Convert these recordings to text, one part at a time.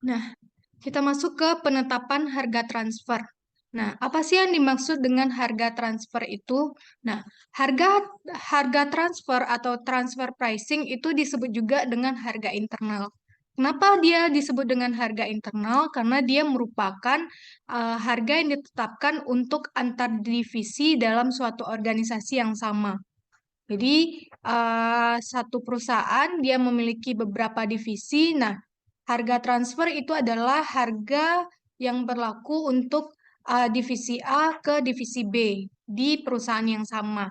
Nah, kita masuk ke penetapan harga transfer. Nah, apa sih yang dimaksud dengan harga transfer itu? Nah, harga harga transfer atau transfer pricing itu disebut juga dengan harga internal. Kenapa dia disebut dengan harga internal? Karena dia merupakan harga yang ditetapkan untuk antar divisi dalam suatu organisasi yang sama. Jadi, satu perusahaan dia memiliki beberapa divisi. Nah, harga transfer itu adalah harga yang berlaku untuk divisi A ke divisi B di perusahaan yang sama.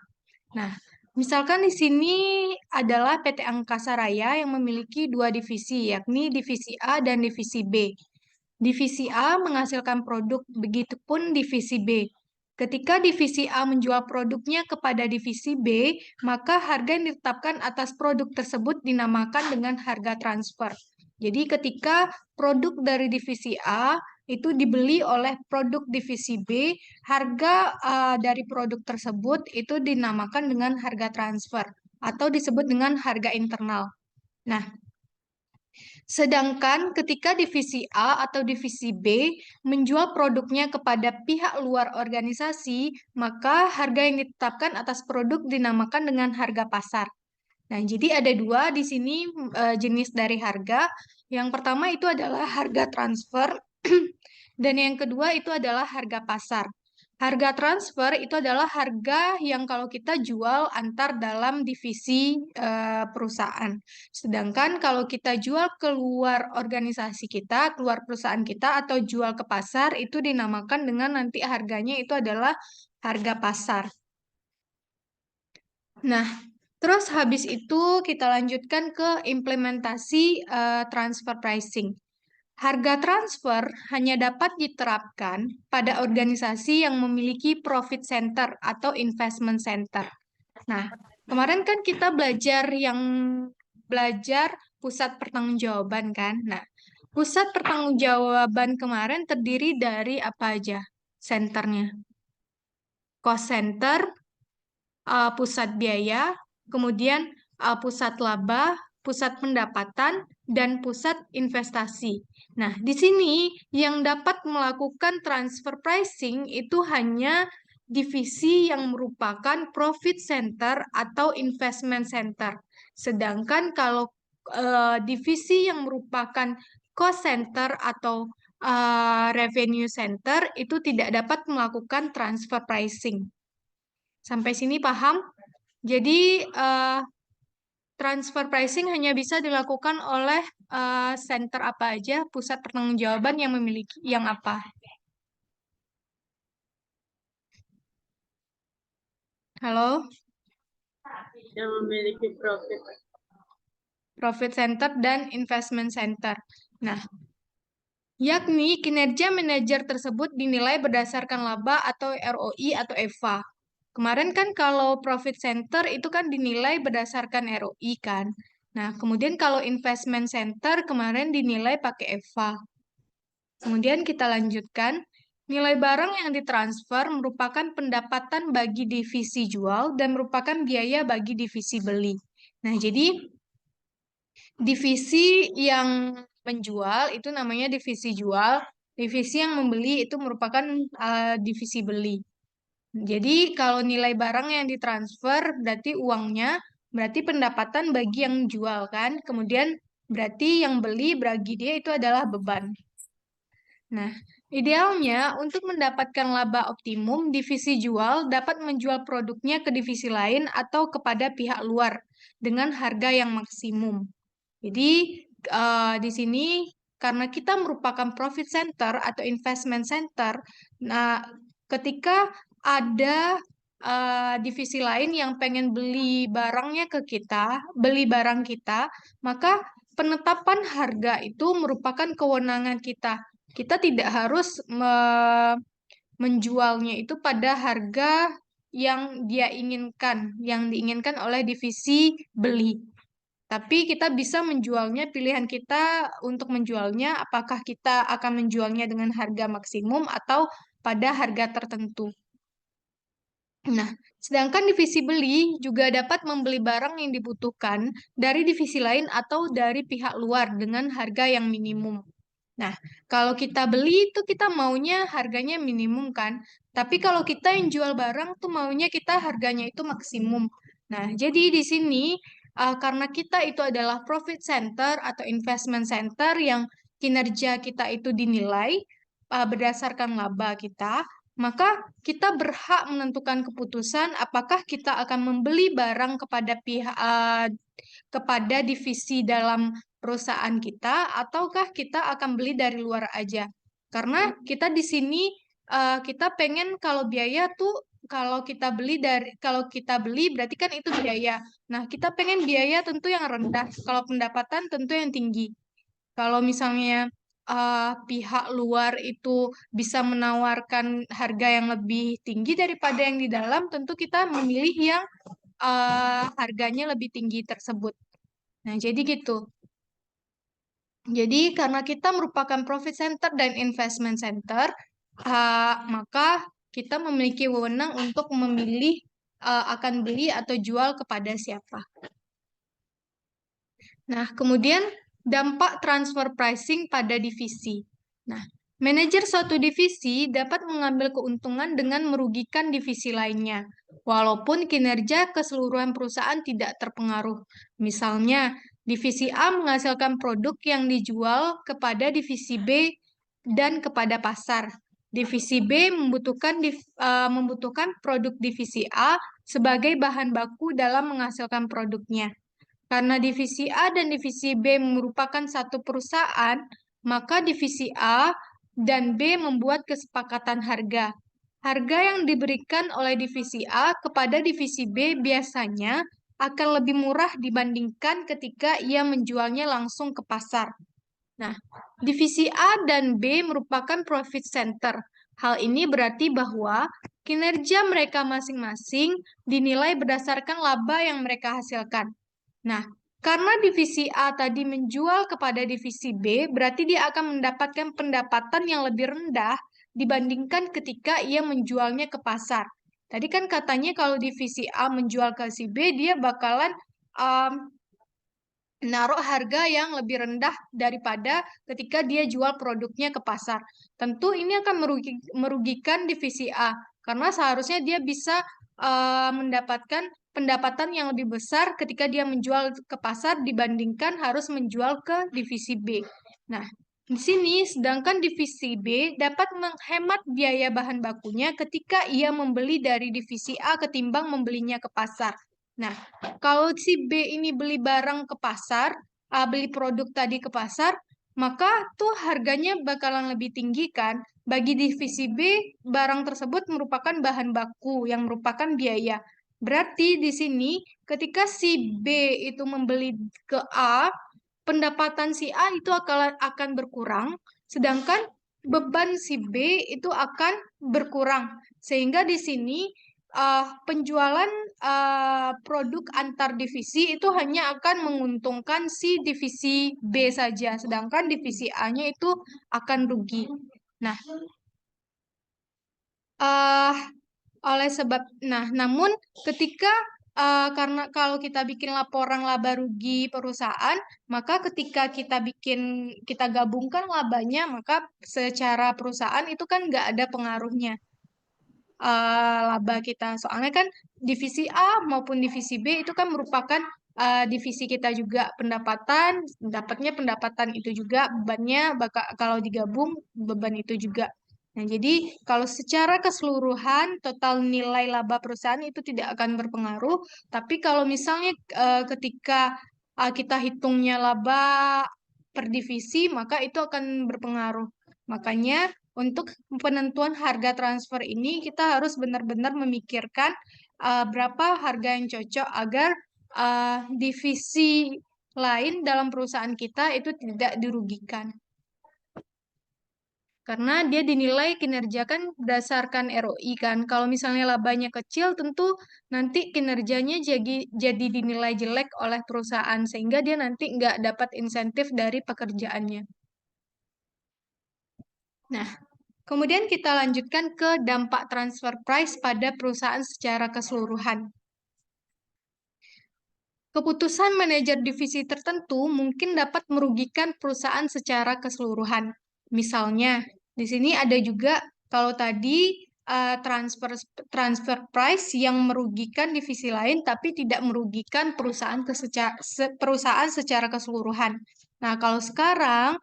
Nah, misalkan di sini adalah PT Angkasa Raya yang memiliki dua divisi, yakni divisi A dan divisi B. Divisi A menghasilkan produk, begitupun divisi B. Ketika divisi A menjual produknya kepada divisi B, maka harga yang ditetapkan atas produk tersebut dinamakan dengan harga transfer. Jadi ketika produk dari divisi A itu dibeli oleh produk divisi B, harga dari produk tersebut itu dinamakan dengan harga transfer atau disebut dengan harga internal. Nah, sedangkan ketika divisi A atau divisi B menjual produknya kepada pihak luar organisasi, maka harga yang ditetapkan atas produk dinamakan dengan harga pasar. Nah, jadi ada dua di sini jenis dari harga. Yang pertama itu adalah harga transfer, dan yang kedua itu adalah harga pasar. Harga transfer itu adalah harga yang kalau kita jual antar dalam divisi perusahaan. Sedangkan kalau kita jual keluar organisasi kita, keluar perusahaan kita, atau jual ke pasar, itu dinamakan dengan nanti harganya itu adalah harga pasar. Nah, terus habis itu kita lanjutkan ke implementasi transfer pricing. Harga transfer hanya dapat diterapkan pada organisasi yang memiliki profit center atau investment center. Nah, kemarin kan kita belajar pusat pertanggungjawaban kan? Nah, pusat pertanggungjawaban kemarin terdiri dari apa aja? Senternya. Cost center, pusat biaya, kemudian pusat laba, pusat pendapatan, dan pusat investasi. Nah, di sini yang dapat melakukan transfer pricing itu hanya divisi yang merupakan profit center atau investment center. Sedangkan kalau divisi yang merupakan cost center atau revenue center itu tidak dapat melakukan transfer pricing. Sampai sini paham? Jadi, transfer pricing hanya bisa dilakukan oleh center apa aja, pusat pertanggungjawaban yang memiliki yang apa. Halo, Yang memiliki profit. profit center dan investment center. Nah, yakni kinerja manajer tersebut dinilai berdasarkan laba atau ROI atau EVA. Kemarin kan kalau profit center itu kan dinilai berdasarkan ROI kan. Nah, kemudian kalau investment center kemarin dinilai pakai EVA. Kemudian kita lanjutkan, nilai barang yang ditransfer merupakan pendapatan bagi divisi jual dan merupakan biaya bagi divisi beli. Nah, jadi divisi yang menjual itu namanya divisi jual, divisi yang membeli itu merupakan divisi beli. Jadi kalau nilai barang yang ditransfer berarti uangnya, berarti pendapatan bagi yang jual kan. Kemudian berarti yang beli bagi dia itu adalah beban. Nah, idealnya untuk mendapatkan laba optimum, divisi jual dapat menjual produknya ke divisi lain atau kepada pihak luar dengan harga yang maksimum. Jadi, di sini karena kita merupakan profit center atau investment center, nah ketika ada divisi lain yang pengen beli barangnya ke kita, beli barang kita, maka penetapan harga itu merupakan kewenangan kita. Kita tidak harus menjualnya itu pada harga yang dia inginkan, yang diinginkan oleh divisi beli. Tapi kita bisa menjualnya, pilihan kita untuk menjualnya, apakah kita akan menjualnya dengan harga maksimum atau pada harga tertentu. Nah, sedangkan divisi beli juga dapat membeli barang yang dibutuhkan dari divisi lain atau dari pihak luar dengan harga yang minimum. Nah, kalau kita beli itu kita maunya harganya minimum kan. Tapi kalau kita yang jual barang tuh maunya kita harganya itu maksimum. Nah, jadi di sini karena kita itu adalah profit center atau investment center yang kinerja kita itu dinilai berdasarkan laba kita, maka kita berhak menentukan keputusan apakah kita akan membeli barang kepada kepada divisi dalam perusahaan kita ataukah kita akan beli dari luar aja. Karena kita di sini kita pengen kalau biaya tuh kalau kita beli berarti kan itu biaya. Nah, kita pengen biaya tentu yang rendah, kalau pendapatan tentu yang tinggi. Kalau misalnya pihak luar itu bisa menawarkan harga yang lebih tinggi daripada yang di dalam, tentu kita memilih yang harganya lebih tinggi tersebut. Nah, jadi gitu. Jadi karena kita merupakan profit center dan investment center, maka kita memiliki wewenang untuk memilih akan beli atau jual kepada siapa. Nah, kemudian dampak transfer pricing pada divisi. Nah, manajer suatu divisi dapat mengambil keuntungan dengan merugikan divisi lainnya, walaupun kinerja keseluruhan perusahaan tidak terpengaruh. Misalnya, divisi A menghasilkan produk yang dijual kepada divisi B dan kepada pasar. Divisi B membutuhkan produk divisi A sebagai bahan baku dalam menghasilkan produknya. Karena divisi A dan divisi B merupakan satu perusahaan, maka divisi A dan B membuat kesepakatan harga. Harga yang diberikan oleh divisi A kepada divisi B biasanya akan lebih murah dibandingkan ketika ia menjualnya langsung ke pasar. Nah, divisi A dan B merupakan profit center. Hal ini berarti bahwa kinerja mereka masing-masing dinilai berdasarkan laba yang mereka hasilkan. Nah, karena divisi A tadi menjual kepada divisi B, berarti dia akan mendapatkan pendapatan yang lebih rendah dibandingkan ketika ia menjualnya ke pasar. Tadi kan katanya kalau divisi A menjual ke si B, dia bakalan naruh harga yang lebih rendah daripada ketika dia jual produknya ke pasar. Tentu ini akan merugikan divisi A, karena seharusnya dia bisa mendapatkan pendapatan yang lebih besar ketika dia menjual ke pasar dibandingkan harus menjual ke divisi B. Nah, di sini sedangkan divisi B dapat menghemat biaya bahan bakunya ketika ia membeli dari divisi A ketimbang membelinya ke pasar. Nah, kalau si B ini beli barang ke pasar, beli produk tadi ke pasar, maka tuh harganya bakalan lebih tinggi kan. Bagi divisi B, barang tersebut merupakan bahan baku yang merupakan biaya. Berarti di sini ketika si B itu membeli ke A, pendapatan si A itu akan berkurang, sedangkan beban si B itu akan berkurang. Sehingga di sini penjualan produk antar divisi itu hanya akan menguntungkan si divisi B saja, sedangkan divisi A-nya itu akan rugi. Nah, uh, namun ketika karena kalau kita bikin laporan laba rugi perusahaan, maka ketika kita gabungkan labanya, maka secara perusahaan itu kan nggak ada pengaruhnya laba kita. Soalnya kan divisi A maupun divisi B itu kan merupakan divisi kita juga pendapatan, dapatnya pendapatan itu juga, bebannya kalau digabung beban itu juga. Nah, jadi kalau secara keseluruhan total nilai laba perusahaan itu tidak akan berpengaruh, tapi kalau misalnya ketika kita hitungnya laba per divisi, maka itu akan berpengaruh. Makanya untuk penentuan harga transfer ini kita harus benar-benar memikirkan berapa harga yang cocok agar divisi lain dalam perusahaan kita itu tidak dirugikan. Karena dia dinilai kinerja kan berdasarkan ROI kan. Kalau misalnya labanya kecil, tentu nanti kinerjanya jadi dinilai jelek oleh perusahaan sehingga dia nanti nggak dapat insentif dari pekerjaannya. Nah, kemudian kita lanjutkan ke dampak transfer price pada perusahaan secara keseluruhan. Keputusan manajer divisi tertentu mungkin dapat merugikan perusahaan secara keseluruhan. Misalnya, di sini ada juga kalau tadi transfer transfer price yang merugikan divisi lain tapi tidak merugikan perusahaan secara keseluruhan. Nah, kalau sekarang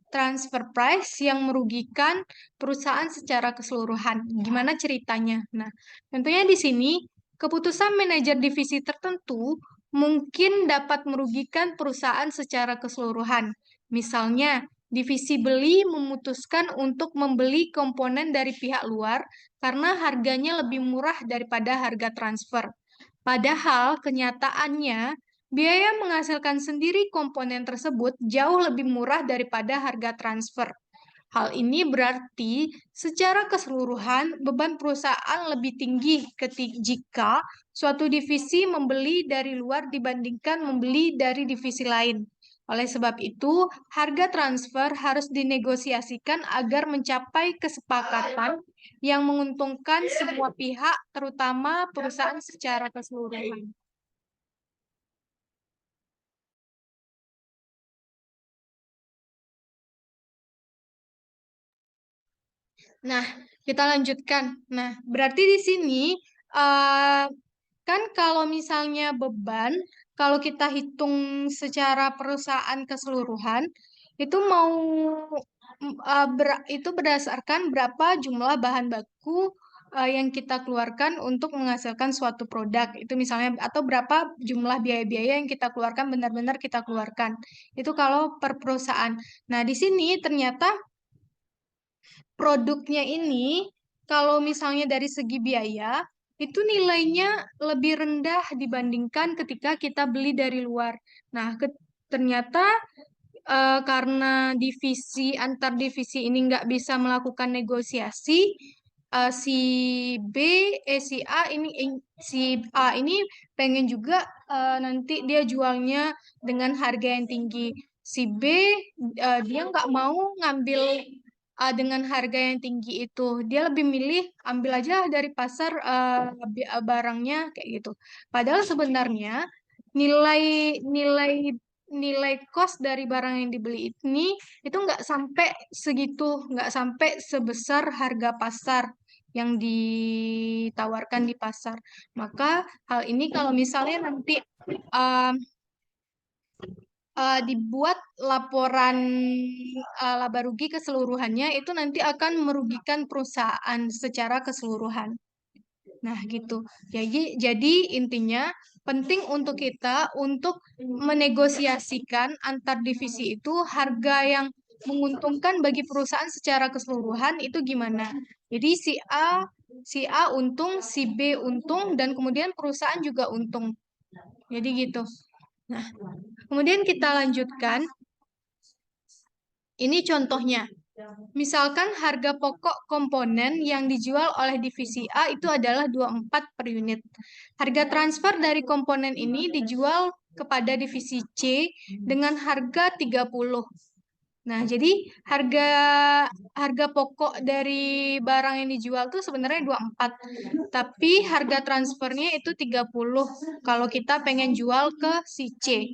transfer price yang merugikan perusahaan secara keseluruhan. Gimana ceritanya? Nah, tentunya di sini keputusan manajer divisi tertentu mungkin dapat merugikan perusahaan secara keseluruhan. Misalnya, divisi beli memutuskan untuk membeli komponen dari pihak luar karena harganya lebih murah daripada harga transfer. Padahal kenyataannya, biaya menghasilkan sendiri komponen tersebut jauh lebih murah daripada harga transfer. Hal ini berarti secara keseluruhan beban perusahaan lebih tinggi jika suatu divisi membeli dari luar dibandingkan membeli dari divisi lain. Oleh sebab itu, harga transfer harus dinegosiasikan agar mencapai kesepakatan yang menguntungkan semua pihak, terutama perusahaan secara keseluruhan. Nah, kita lanjutkan. Nah, berarti di sini eh, kan kalau misalnya beban, kalau kita hitung secara perusahaan keseluruhan, itu mau itu berdasarkan berapa jumlah bahan baku yang kita keluarkan untuk menghasilkan suatu produk. Itu misalnya atau berapa jumlah biaya-biaya yang kita keluarkan benar-benar kita keluarkan. Itu kalau per perusahaan. Nah, di sini ternyata produknya ini kalau misalnya dari segi biaya itu nilainya lebih rendah dibandingkan ketika kita beli dari luar. Nah, ternyata karena divisi antar divisi ini nggak bisa melakukan negosiasi, si B, si A ini, si A ini pengen juga nanti dia jualnya dengan harga yang tinggi. Si B dia nggak mau ngambil dengan harga yang tinggi itu. Dia lebih milih ambil aja dari pasar barangnya kayak gitu. Padahal sebenarnya nilai nilai nilai cost dari barang yang dibeli ini itu nggak sampai segitu, nggak sampai sebesar harga pasar yang ditawarkan di pasar. Maka hal ini kalau misalnya nanti um, dibuat laporan laba rugi keseluruhannya itu nanti akan merugikan perusahaan secara keseluruhan. Nah, gitu. Jadi intinya penting untuk kita untuk menegosiasikan antar divisi itu harga yang menguntungkan bagi perusahaan secara keseluruhan itu gimana. Jadi si A untung, si B untung dan kemudian perusahaan juga untung. Jadi gitu. Nah, kemudian kita lanjutkan. Ini contohnya. Misalkan harga pokok komponen yang dijual oleh divisi A itu adalah 24 per unit. Harga transfer dari komponen ini dijual kepada divisi C dengan harga 30. Nah, jadi harga harga pokok dari barang yang dijual tuh sebenarnya 24, tapi harga transfernya itu 30 kalau kita pengen jual ke si C.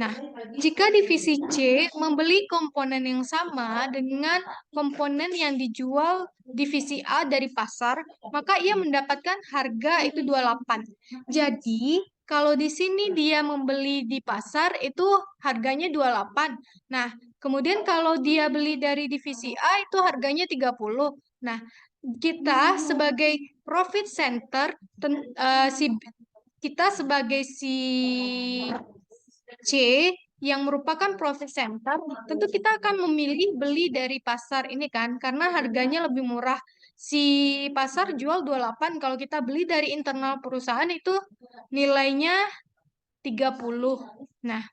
Nah, jika divisi C membeli komponen yang sama dengan komponen yang dijual divisi A dari pasar, maka ia mendapatkan harga itu 28. Jadi, kalau di sini dia membeli di pasar itu harganya 28. Nah, kemudian kalau dia beli dari divisi A itu harganya 30. Nah, kita sebagai profit center, kita sebagai si C yang merupakan profit center, tentu kita akan memilih beli dari pasar ini kan, karena harganya lebih murah. Si pasar jual 28, kalau kita beli dari internal perusahaan itu nilainya 30. Nah,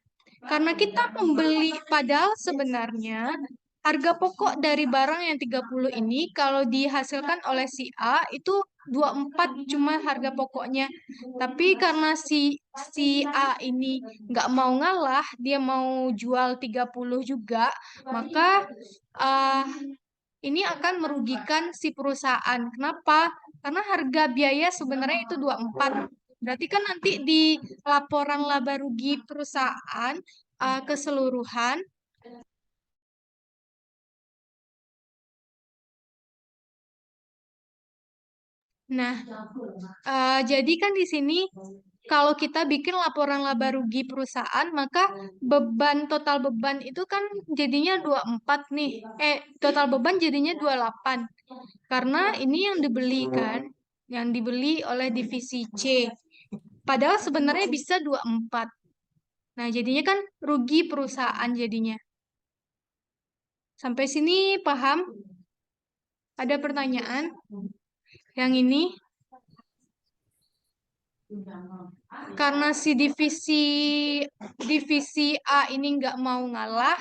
karena kita membeli, padahal sebenarnya harga pokok dari barang yang 30 ini kalau dihasilkan oleh si A itu 24 cuma harga pokoknya. Tapi karena si A ini nggak mau ngalah, dia mau jual 30 juga, maka uh, ini akan merugikan si perusahaan. Kenapa? Karena harga biaya sebenarnya itu 24. Berarti kan nanti di laporan laba rugi perusahaan keseluruhan Nah, jadi kan di sini kalau kita bikin laporan laba rugi perusahaan, maka total beban itu kan jadinya 24 nih. Total beban jadinya 28. Karena ini yang dibeli kan, yang dibeli oleh divisi C. Padahal sebenarnya bisa 24. Nah, jadinya kan rugi perusahaan jadinya. Sampai sini paham? Ada pertanyaan? Yang ini? Karena si divisi A ini nggak mau ngalah,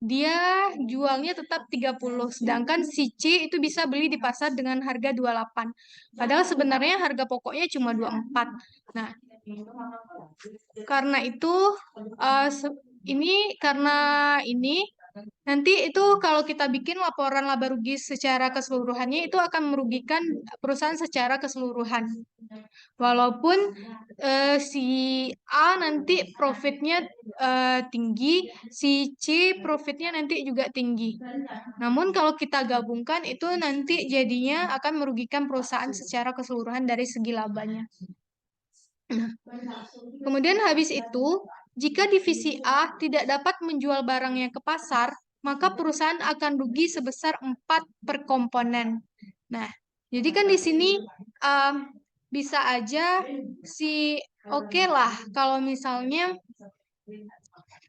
dia jualnya tetap 30, sedangkan si C itu bisa beli di pasar dengan harga 28. Padahal sebenarnya harga pokoknya cuma 24. Nah, karena itu ini nanti itu kalau kita bikin laporan laba rugi secara keseluruhannya itu akan merugikan perusahaan secara keseluruhan. Walaupun si A nanti profitnya tinggi, si C profitnya nanti juga tinggi. Namun kalau kita gabungkan itu nanti jadinya akan merugikan perusahaan secara keseluruhan dari segi labanya. Nah, kemudian habis itu, jika divisi A tidak dapat menjual barangnya ke pasar, maka perusahaan akan rugi sebesar 4 per komponen. Nah, jadi kan di sini bisa aja oke lah kalau misalnya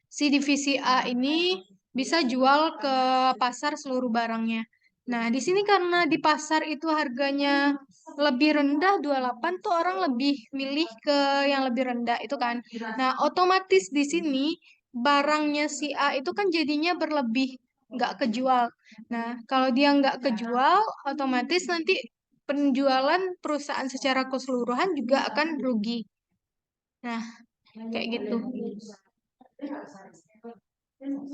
si divisi A ini bisa jual ke pasar seluruh barangnya. Nah, di sini karena di pasar itu harganya lebih rendah 28 tuh orang lebih milih ke yang lebih rendah itu kan. Nah, otomatis di sini barangnya si A itu kan jadinya berlebih, nggak kejual. Nah, kalau dia nggak kejual, otomatis nanti penjualan perusahaan secara keseluruhan juga akan rugi. Nah, kayak gitu.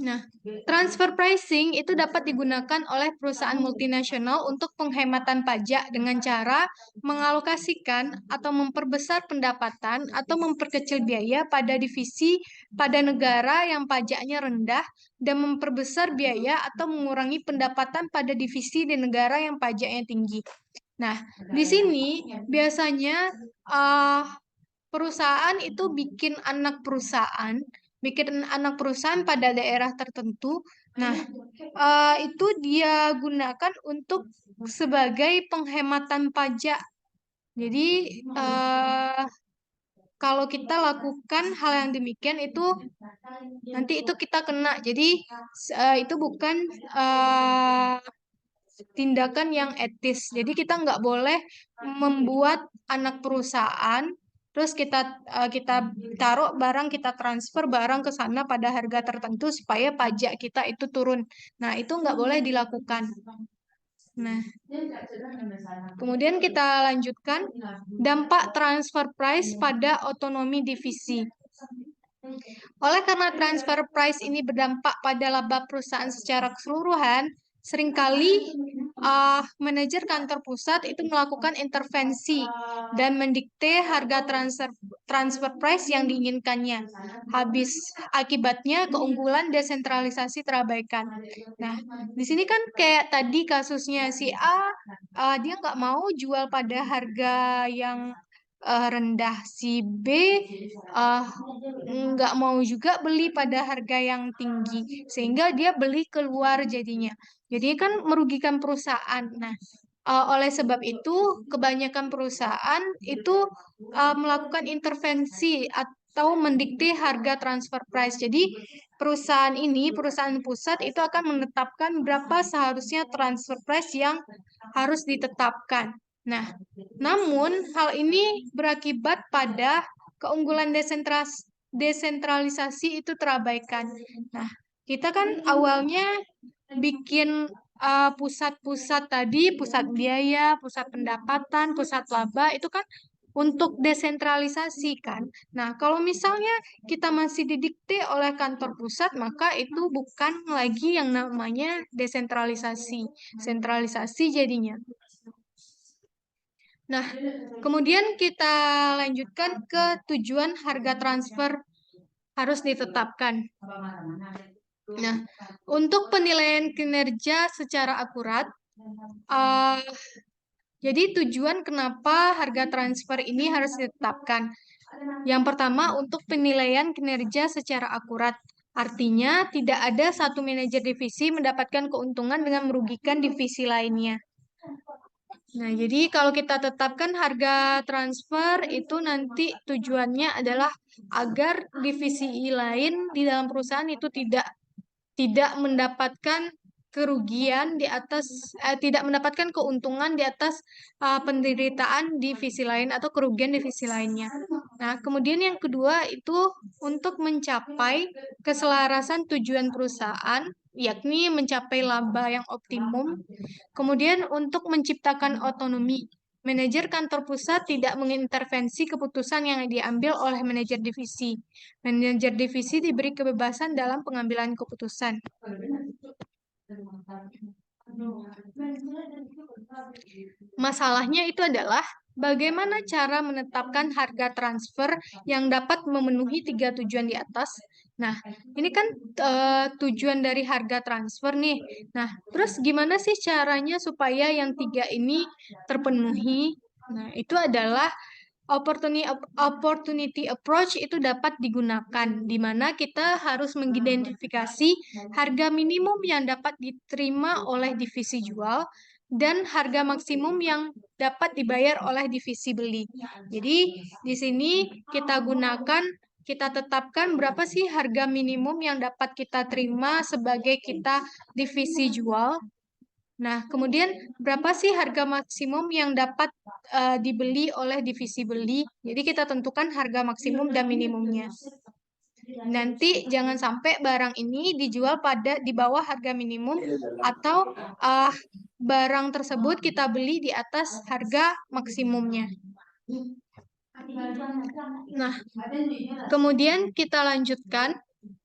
Nah, transfer pricing itu dapat digunakan oleh perusahaan multinasional untuk penghematan pajak dengan cara mengalokasikan atau memperbesar pendapatan atau memperkecil biaya pada divisi pada negara yang pajaknya rendah dan memperbesar biaya atau mengurangi pendapatan pada divisi di negara yang pajaknya tinggi. Nah, di sini biasanya perusahaan itu bikin anak perusahaan pada daerah tertentu. Nah, itu dia gunakan untuk sebagai penghematan pajak. Jadi, kalau kita lakukan hal yang demikian itu nanti itu kita kena. Jadi, itu bukan tindakan yang etis. Jadi kita nggak boleh membuat anak perusahaan, terus kita taruh barang, kita transfer barang ke sana pada harga tertentu supaya pajak kita itu turun. Nah, itu nggak boleh dilakukan. Nah, kemudian kita lanjutkan dampak transfer price pada otonomi divisi. Oleh karena transfer price ini berdampak pada laba perusahaan secara keseluruhan, seringkali manajer kantor pusat itu melakukan intervensi dan mendikte harga transfer price yang diinginkannya. Akibatnya keunggulan desentralisasi terabaikan. Nah, di sini kan kayak tadi kasusnya si A, dia nggak mau jual pada harga yang rendah, si B nggak mau juga beli pada harga yang tinggi, sehingga dia beli keluar jadinya. Jadi kan merugikan perusahaan. Nah, oleh sebab itu, kebanyakan perusahaan itu melakukan intervensi atau mendikte harga transfer price. Jadi, perusahaan pusat itu akan menetapkan berapa seharusnya transfer price yang harus ditetapkan. Nah, namun hal ini berakibat pada keunggulan desentralisasi itu terabaikan. Nah, kita kan awalnya bikin pusat-pusat tadi, pusat biaya, pusat pendapatan, pusat laba, itu kan untuk desentralisasi kan. Nah, kalau misalnya kita masih didikte oleh kantor pusat, maka itu bukan lagi yang namanya desentralisasi. Sentralisasi jadinya. Nah, kemudian kita lanjutkan ke tujuan harga transfer harus ditetapkan. Nah, untuk penilaian kinerja secara akurat, Jadi tujuan kenapa harga transfer ini harus ditetapkan. Yang pertama, untuk penilaian kinerja secara akurat. Artinya, tidak ada satu manajer divisi mendapatkan keuntungan dengan merugikan divisi lainnya. Nah, jadi kalau kita tetapkan harga transfer itu nanti tujuannya adalah agar divisi lain di dalam perusahaan itu tidak mendapatkan kerugian di atas tidak mendapatkan keuntungan di atas penderitaan divisi lain atau kerugian divisi lainnya. Nah, kemudian yang kedua itu untuk mencapai keselarasan tujuan perusahaan, yakni mencapai laba yang optimum. Kemudian untuk menciptakan otonomi, manajer kantor pusat tidak mengintervensi keputusan yang diambil oleh manajer divisi. Manajer divisi diberi kebebasan dalam pengambilan keputusan. Masalahnya itu adalah bagaimana cara menetapkan harga transfer yang dapat memenuhi 3 tujuan di atas. Nah, ini kan tujuan dari harga transfer nih. Nah, terus gimana sih caranya supaya yang 3 ini terpenuhi? Nah, itu adalah opportunity approach itu dapat digunakan, di mana kita harus mengidentifikasi harga minimum yang dapat diterima oleh divisi jual dan harga maksimum yang dapat dibayar oleh divisi beli. Jadi, di sini kita tetapkan berapa sih harga minimum yang dapat kita terima sebagai kita divisi jual. Nah, kemudian berapa sih harga maksimum yang dapat dibeli oleh divisi beli? Jadi kita tentukan harga maksimum dan minimumnya. Nanti jangan sampai barang ini dijual di bawah harga minimum atau barang tersebut kita beli di atas harga maksimumnya. Nah, kemudian kita lanjutkan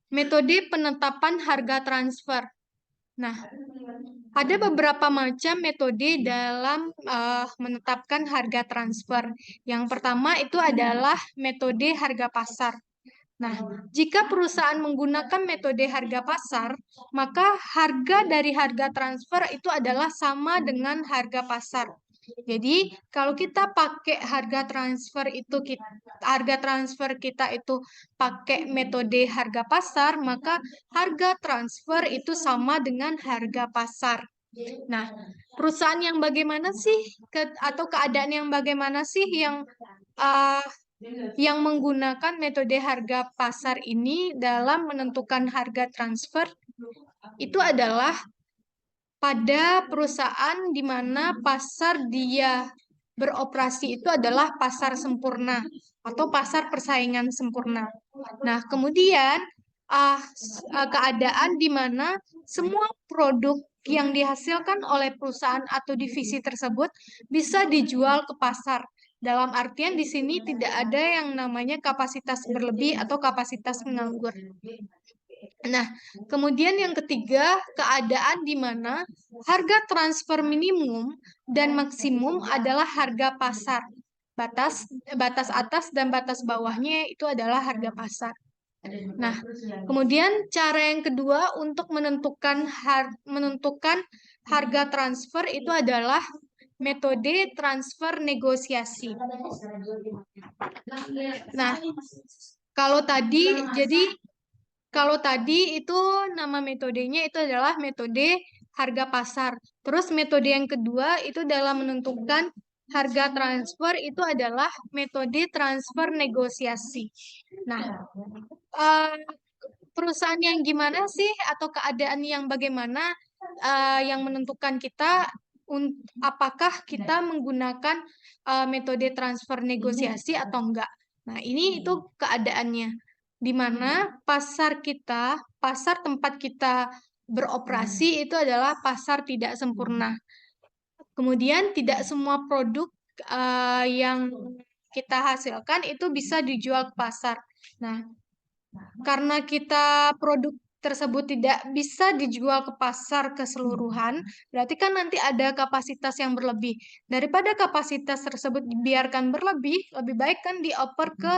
metode penetapan harga transfer. Nah, ada beberapa macam metode dalam menetapkan harga transfer. Yang pertama itu adalah metode harga pasar. Nah, jika perusahaan menggunakan metode harga pasar, maka harga dari harga transfer itu adalah sama dengan harga pasar. Jadi, kalau kita pakai harga transfer kita itu pakai metode harga pasar, maka harga transfer itu sama dengan harga pasar. Nah, perusahaan yang bagaimana sih atau keadaan yang bagaimana sih yang menggunakan metode harga pasar ini dalam menentukan harga transfer? Itu adalah pada perusahaan di mana pasar dia beroperasi itu adalah pasar sempurna atau pasar persaingan sempurna. Nah, kemudian keadaan di mana semua produk yang dihasilkan oleh perusahaan atau divisi tersebut bisa dijual ke pasar. Dalam artian di sini tidak ada yang namanya kapasitas berlebih atau kapasitas menganggur. Nah, kemudian yang ketiga, keadaan di mana harga transfer minimum dan maksimum adalah harga pasar. Batas atas dan batas bawahnya itu adalah harga pasar. Nah, kemudian cara yang kedua untuk menentukan harga transfer itu adalah metode transfer negosiasi. Nah, kalau tadi itu nama metodenya itu adalah metode harga pasar. Terus metode yang kedua itu dalam menentukan harga transfer itu adalah metode transfer negosiasi. Nah, perusahaan yang gimana sih atau keadaan yang bagaimana yang menentukan apakah kita menggunakan metode transfer negosiasi atau enggak. Nah, ini itu keadaannya di mana pasar tempat kita beroperasi itu adalah pasar tidak sempurna. Kemudian tidak semua produk yang kita hasilkan itu bisa dijual ke pasar. Nah, karena produk tersebut tidak bisa dijual ke pasar keseluruhan, berarti kan nanti ada kapasitas yang berlebih. Daripada kapasitas tersebut dibiarkan berlebih, lebih baik kan dioper ke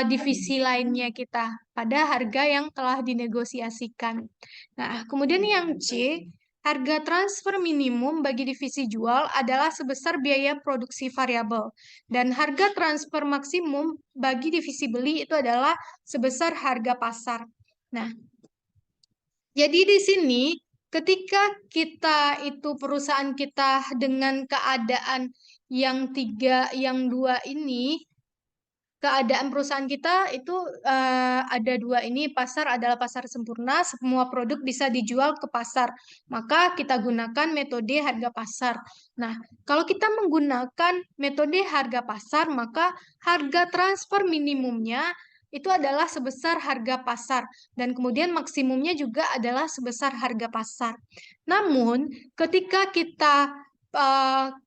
divisi lainnya kita pada harga yang telah dinegosiasikan. Nah, kemudian yang C, harga transfer minimum bagi divisi jual adalah sebesar biaya produksi variabel. Dan harga transfer maksimum bagi divisi beli itu adalah sebesar harga pasar. Nah, jadi di sini ketika kita itu perusahaan kita dengan keadaan yang dua ini, keadaan perusahaan kita itu ada dua ini, pasar adalah pasar sempurna, semua produk bisa dijual ke pasar. Maka kita gunakan metode harga pasar. Nah, kalau kita menggunakan metode harga pasar, maka harga transfer minimumnya itu adalah sebesar harga pasar. Dan kemudian maksimumnya juga adalah sebesar harga pasar. Namun, ketika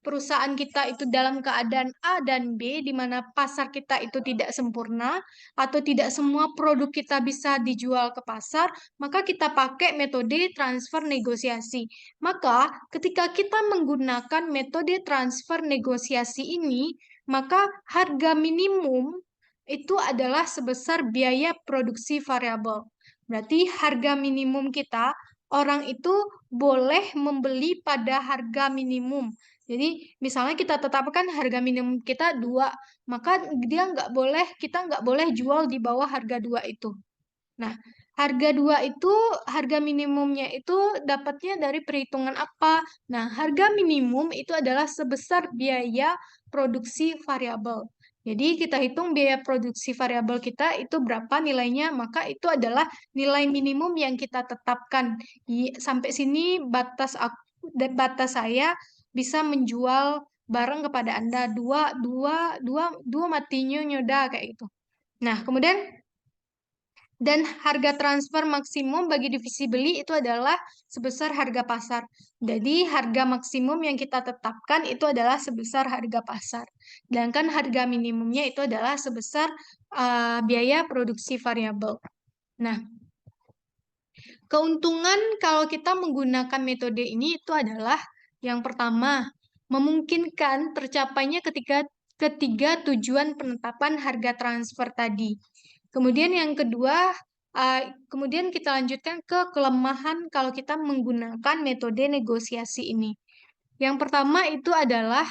perusahaan kita itu dalam keadaan A dan B, di mana pasar kita itu tidak sempurna atau tidak semua produk kita bisa dijual ke pasar, maka kita pakai metode transfer negosiasi. Maka ketika kita menggunakan metode transfer negosiasi ini, maka harga minimum itu adalah sebesar biaya produksi variabel. Berarti harga minimum kita, orang itu boleh membeli pada harga minimum. Jadi misalnya kita tetapkan harga minimum kita 2, maka kita nggak boleh jual di bawah harga 2 itu. Nah, harga 2 itu, harga minimumnya itu dapatnya dari perhitungan apa? Nah, harga minimum itu adalah sebesar biaya produksi variabel. Jadi kita hitung biaya produksi variabel kita itu berapa nilainya, maka itu adalah nilai minimum yang kita tetapkan. Sampai sini batas saya bisa menjual barang kepada Anda dua matinya nyoda kayak gitu. Nah, kemudian dan harga transfer maksimum bagi divisi beli itu adalah sebesar harga pasar. Jadi harga maksimum yang kita tetapkan itu adalah sebesar harga pasar. Sedangkan harga minimumnya itu adalah sebesar biaya produksi variabel. Nah, keuntungan kalau kita menggunakan metode ini itu adalah yang pertama, memungkinkan tercapainya ketiga tujuan penetapan harga transfer tadi. Kemudian yang kedua, kemudian kita lanjutkan ke kelemahan kalau kita menggunakan metode negosiasi ini. Yang pertama itu adalah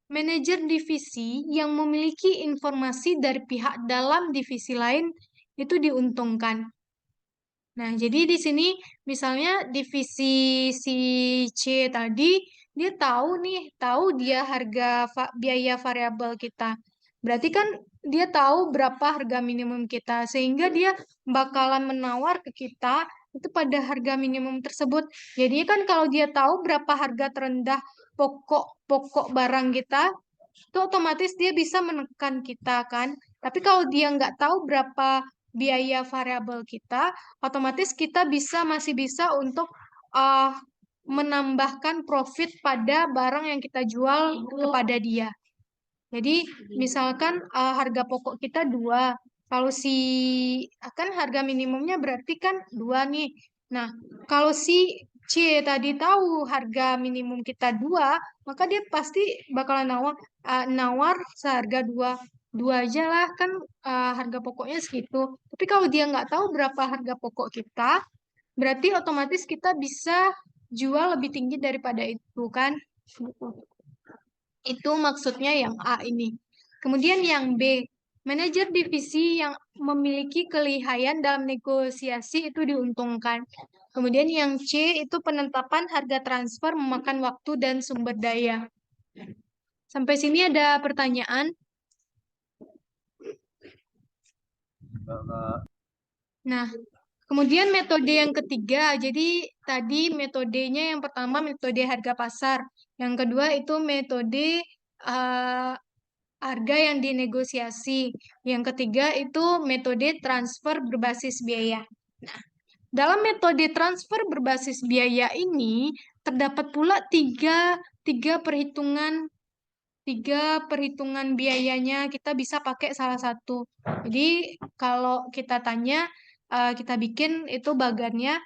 manajer divisi yang memiliki informasi dari pihak dalam divisi lain itu diuntungkan. Nah, jadi di sini misalnya divisi si C tadi, dia tahu dia biaya variabel kita. Berarti kan dia tahu berapa harga minimum kita, sehingga dia bakalan menawar ke kita itu pada harga minimum tersebut. Jadi kan kalau dia tahu berapa harga terendah pokok barang kita, itu otomatis dia bisa menekan kita kan. Tapi kalau dia nggak tahu berapa biaya variabel kita, otomatis kita masih bisa untuk menambahkan profit pada barang yang kita jual kepada dia. Jadi misalkan harga pokok kita 2, kalau akan harga minimumnya berarti kan 2 nih. Nah, kalau si C tadi tahu harga minimum kita 2, maka dia pasti bakalan nawar seharga 2. 2 aja lah kan harga pokoknya segitu. Tapi kalau dia nggak tahu berapa harga pokok kita, berarti otomatis kita bisa jual lebih tinggi daripada itu kan. Itu maksudnya yang A ini. Kemudian yang B, manajer divisi yang memiliki kelihayan dalam negosiasi itu diuntungkan. Kemudian yang C itu penetapan harga transfer memakan waktu dan sumber daya. Sampai sini ada pertanyaan? Nah, kemudian metode yang ketiga, jadi tadi metodenya yang pertama metode harga pasar, yang kedua itu metode harga yang dinegosiasi, yang ketiga itu metode transfer berbasis biaya. Nah, dalam metode transfer berbasis biaya ini terdapat pula tiga perhitungan biayanya, kita bisa pakai salah satu. Jadi kalau kita tanya, kita bikin itu bagannya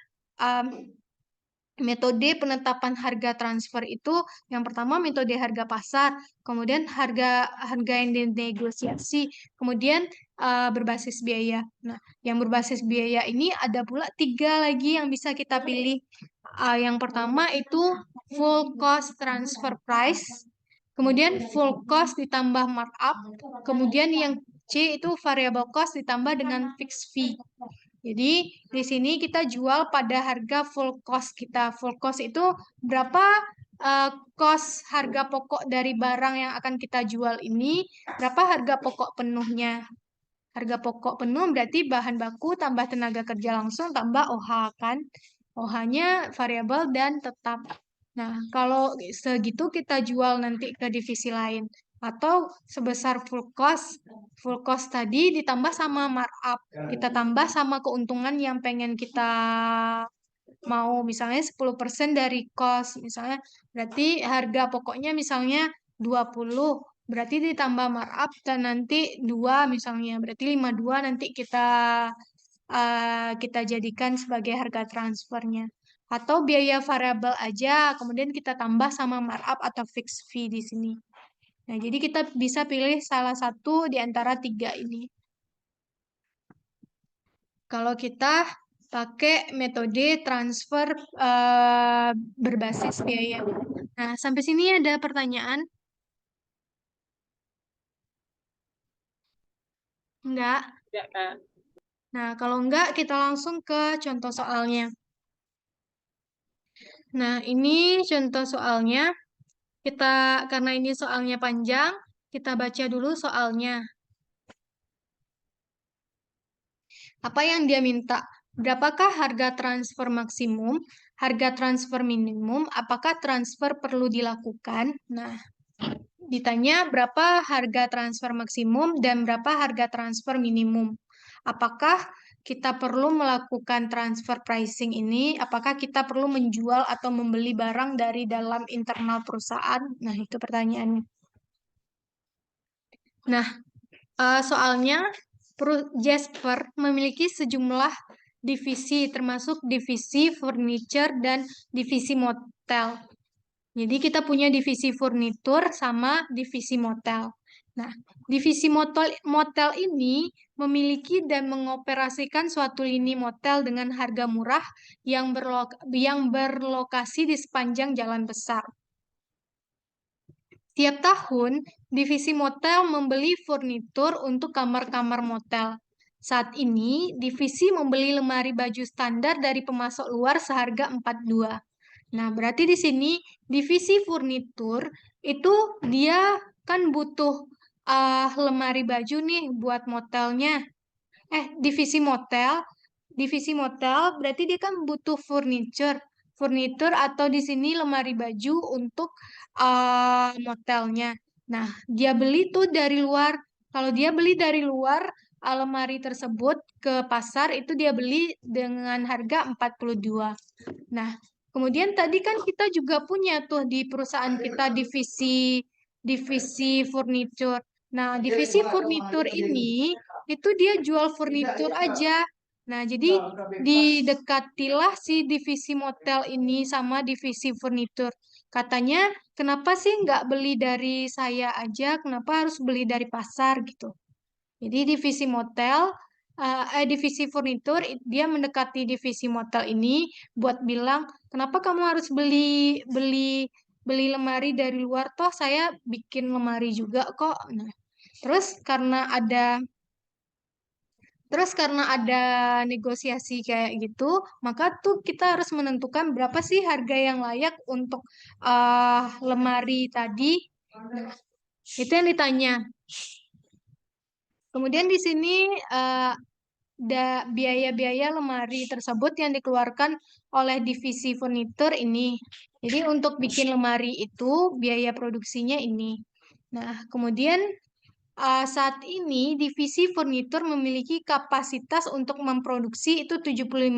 metode penetapan harga transfer itu yang pertama metode harga pasar, kemudian harga yang dinegosiasi, kemudian berbasis biaya. Nah, yang berbasis biaya ini ada pula 3 lagi yang bisa kita pilih. Yang pertama itu full cost transfer price, kemudian full cost ditambah markup, kemudian yang C itu variable cost ditambah dengan fixed fee. Jadi di sini kita jual pada harga full cost kita. Full cost itu berapa cost harga pokok dari barang yang akan kita jual ini, berapa harga pokok penuhnya. Harga pokok penuh berarti bahan baku tambah tenaga kerja langsung tambah OH kan. OH-nya variabel dan tetap. Nah, kalau segitu kita jual nanti ke divisi lain. Atau sebesar full cost tadi ditambah sama markup. Kita tambah sama keuntungan yang pengen kita mau, misalnya 10% dari cost. Misalnya berarti harga pokoknya misalnya 20, berarti ditambah markup dan nanti 2 misalnya. Berarti 52 nanti kita jadikan sebagai harga transfernya. Atau biaya variabel aja, kemudian kita tambah sama markup atau fixed fee di sini. Nah, jadi kita bisa pilih salah satu di antara 3 ini. Kalau kita pakai metode transfer berbasis biaya. Nah, sampai sini ada pertanyaan? Enggak? Enggak, Kak. Nah, kalau enggak, kita langsung ke contoh soalnya. Nah, ini contoh soalnya. Karena ini soalnya panjang, kita baca dulu soalnya. Apa yang dia minta? Berapakah harga transfer maksimum, harga transfer minimum, apakah transfer perlu dilakukan? Nah, ditanya berapa harga transfer maksimum dan berapa harga transfer minimum. Apakah kita perlu melakukan transfer pricing ini? Apakah kita perlu menjual atau membeli barang dari dalam internal perusahaan? Nah, itu pertanyaannya. Nah, soalnya Jasper memiliki sejumlah divisi, termasuk divisi furniture dan divisi motel. Jadi kita punya divisi furnitur sama divisi motel. Nah, divisi motel ini memiliki dan mengoperasikan suatu lini motel dengan harga murah yang berlokasi di sepanjang jalan besar. Tiap tahun, divisi motel membeli furnitur untuk kamar-kamar motel. Saat ini, divisi membeli lemari baju standar dari pemasok luar seharga 42. Nah, berarti di sini divisi furnitur itu dia kan butuh lemari baju nih buat motelnya. Divisi motel berarti dia kan butuh furniture atau di sini lemari baju untuk motelnya. Nah, dia beli tuh dari luar. Kalau dia beli dari luar lemari tersebut ke pasar itu dia beli dengan harga 42. Nah, kemudian tadi kan kita juga punya tuh di perusahaan kita divisi furniture. Nah, divisi furnitur ini itu dia jual furnitur aja. Nah, jadi didekatilah si divisi motel ini sama divisi furnitur. Katanya, kenapa sih nggak beli dari saya aja? Kenapa harus beli dari pasar gitu? Jadi divisi furnitur dia mendekati divisi motel ini buat bilang, kenapa kamu harus beli beli beli lemari dari luar? Toh saya bikin lemari juga kok. Nah, terus karena ada Terus karena ada negosiasi kayak gitu, maka tuh kita harus menentukan berapa sih harga yang layak untuk lemari tadi. Nah, itu yang ditanya. Kemudian di sini eh, biaya-biaya lemari tersebut yang dikeluarkan oleh divisi furnitur ini. Jadi untuk bikin lemari itu biaya produksinya ini. Nah, kemudian saat ini divisi furnitur memiliki kapasitas untuk memproduksi itu 75.000.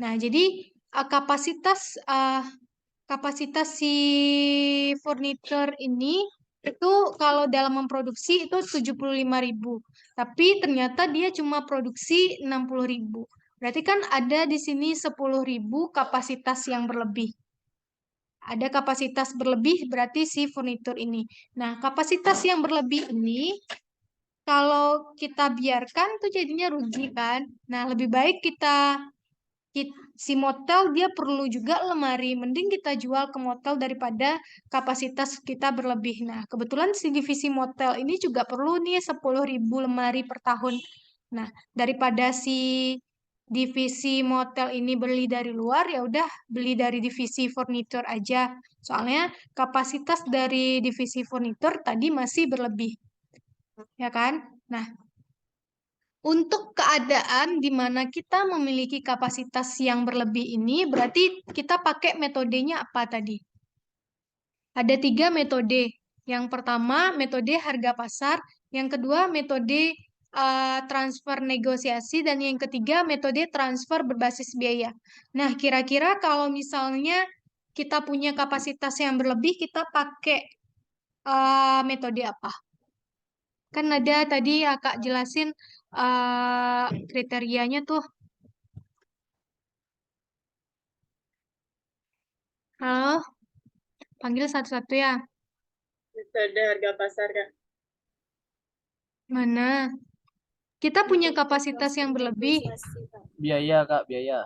Nah, jadi uh, kapasitas uh, kapasitas si furnitur ini itu kalau dalam memproduksi itu 75.000. Tapi ternyata dia cuma produksi 60.000. Berarti kan ada di sini 10.000 kapasitas yang berlebih. Ada kapasitas berlebih berarti si furnitur ini. Nah, kapasitas yang berlebih ini kalau kita biarkan tuh jadinya rugi kan. Nah, lebih baik si motel dia perlu juga lemari. Mending kita jual ke motel daripada kapasitas kita berlebih. Nah, kebetulan si divisi motel ini juga perlu nih 10.000 lemari per tahun. Nah, daripada si divisi motel ini beli dari luar, ya udah beli dari divisi furnitur aja. Soalnya kapasitas dari divisi furnitur tadi masih berlebih, ya kan? Nah, untuk keadaan di mana kita memiliki kapasitas yang berlebih ini, berarti kita pakai metodenya apa tadi? Ada 3 metode. Yang pertama, metode harga pasar. Yang kedua, metode transfer negosiasi. Dan yang ketiga, metode transfer berbasis biaya. Nah, kira-kira kalau misalnya kita punya kapasitas yang berlebih, kita pakai metode apa? Kan ada tadi Kak jelasin kriterianya tuh. Halo, panggil satu-satu ya. Metode harga pasar, Kak. Mana? Kita punya kapasitas yang berlebih. Biaya, Kak, biaya.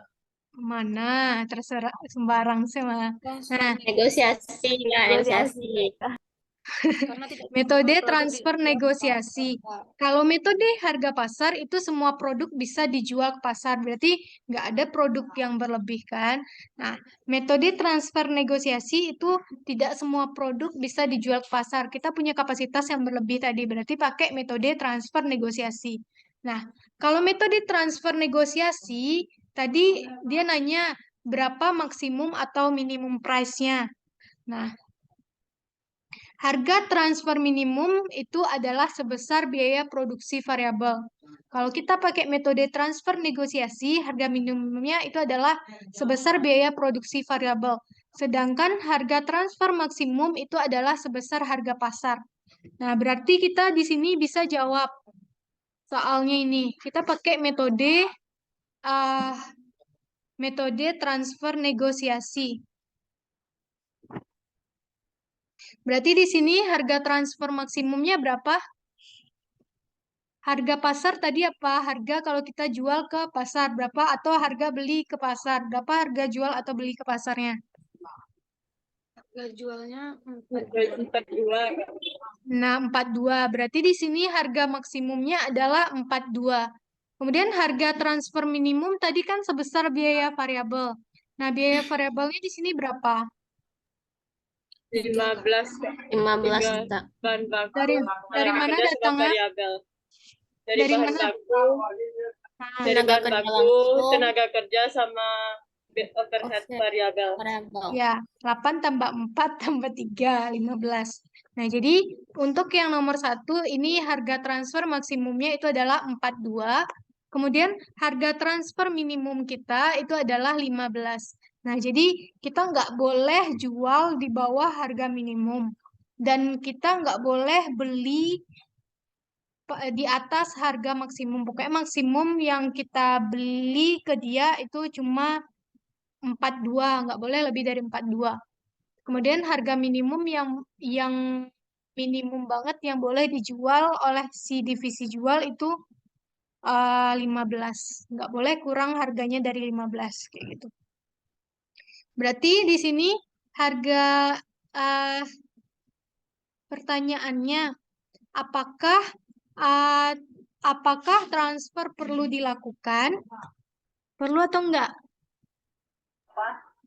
Mana? Terserah sembarang sih mah. Nah, Negosiasi, Kak, negosiasi. metode transfer negosiasi. Kalau metode harga pasar itu semua produk bisa dijual ke pasar, berarti nggak ada produk yang berlebih kan. Nah, metode transfer negosiasi itu tidak semua produk bisa dijual ke pasar. Kita punya kapasitas yang berlebih tadi, berarti pakai metode transfer negosiasi. Nah, kalau metode transfer negosiasi, tadi dia nanya berapa maksimum atau minimum price-nya. Nah, harga transfer minimum itu adalah sebesar biaya produksi variabel. Kalau kita pakai metode transfer negosiasi, harga minimumnya itu adalah sebesar biaya produksi variabel. Sedangkan harga transfer maksimum itu adalah sebesar harga pasar. Nah, berarti kita di sini bisa jawab soalnya ini. Kita pakai metode transfer negosiasi. Berarti di sini harga transfer maksimumnya berapa? Harga pasar tadi apa? Harga kalau kita jual ke pasar berapa atau harga beli ke pasar? Berapa harga jual atau beli ke pasarnya? Harga jualnya 42. Nah, 42. Berarti di sini harga maksimumnya adalah 42. Kemudian harga transfer minimum tadi kan sebesar biaya variabel. Nah, biaya variabelnya di sini berapa? 15, Kak. 15, Tiga Kak. bahan baku. Dari mana Ada semua datangnya? variabel. Dari Dari bahan mana? baku, Nah, dari Tenaga bahan kerja baku, langsung. tenaga kerja sama overhead Offset. variabel. Variabel. ya, 8 tambah 4 tambah 3, 15. Nah, jadi untuk yang nomor 1, ini harga transfer maksimumnya itu adalah 42. Kemudian harga transfer minimum kita itu adalah 15. Nah, jadi kita nggak boleh jual di bawah harga minimum. Dan kita nggak boleh beli di atas harga maksimum. Pokoknya maksimum yang kita beli ke dia itu cuma 42, nggak boleh lebih dari 42. Kemudian harga minimum yang minimum banget yang boleh dijual oleh si divisi jual itu 15. Nggak boleh kurang harganya dari 15 kayak gitu. Berarti di sini harga eh, pertanyaannya apakah eh, apakah transfer perlu dilakukan? Perlu atau enggak?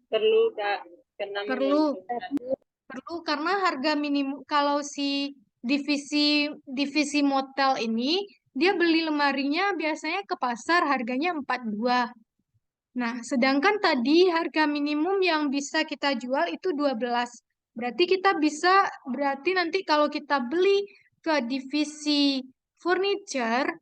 Perlu, Kak. Karena Perlu. memang Perlu karena harga minimum kalau si divisi motel ini dia beli lemarinya biasanya ke pasar harganya 42. Nah, sedangkan tadi harga minimum yang bisa kita jual itu 12. Berarti nanti kalau kita beli ke divisi furniture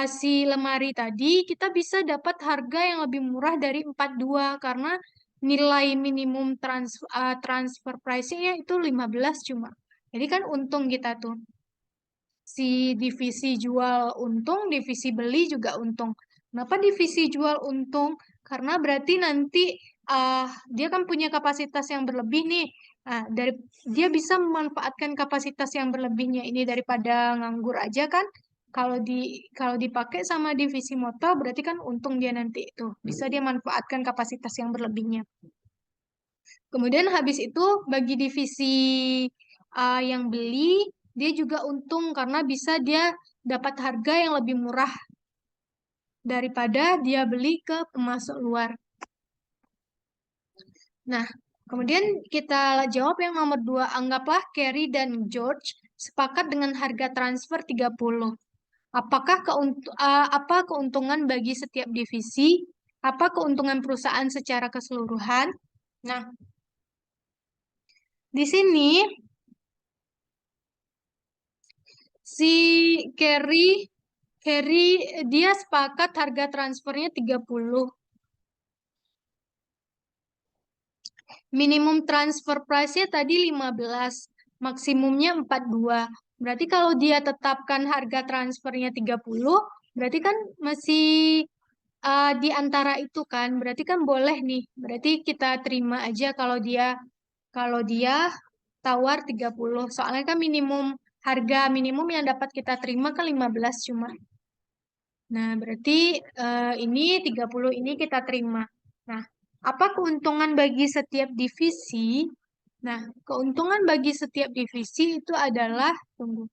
si lemari tadi kita bisa dapat harga yang lebih murah dari 42 karena nilai minimum transfer pricing-nya itu 15 cuma. Jadi kan untung kita tuh. Si divisi jual untung, divisi beli juga untung. Kenapa divisi jual untung? Karena berarti nanti dia kan punya kapasitas yang berlebih nih. Dia bisa memanfaatkan kapasitas yang berlebihnya ini daripada nganggur aja kan. Kalau dipakai sama divisi modal berarti kan untung dia nanti itu. Bisa dia manfaatkan kapasitas yang berlebihnya. Kemudian habis itu bagi divisi yang beli, dia juga untung karena bisa dia dapat harga yang lebih murah daripada dia beli ke pemasok luar. Nah, kemudian kita jawab yang nomor 2. Anggaplah Carrie dan George sepakat dengan harga transfer 30. Apa keuntungan bagi setiap divisi? Apa keuntungan perusahaan secara keseluruhan? Nah, di sini si Carrie dia sepakat harga transfernya 30. Minimum transfer price-nya tadi 15, maksimumnya 42. Berarti kalau dia tetapkan harga transfernya 30, berarti kan masih di antara itu kan. Berarti kan boleh nih. Berarti kita terima aja kalau dia tawar 30. Soalnya kan harga minimum yang dapat kita terima kan 15 cuma. Nah, berarti ini 30 ini kita terima. Nah, apa keuntungan bagi setiap divisi? Nah, keuntungan bagi setiap divisi itu adalah, tunggu.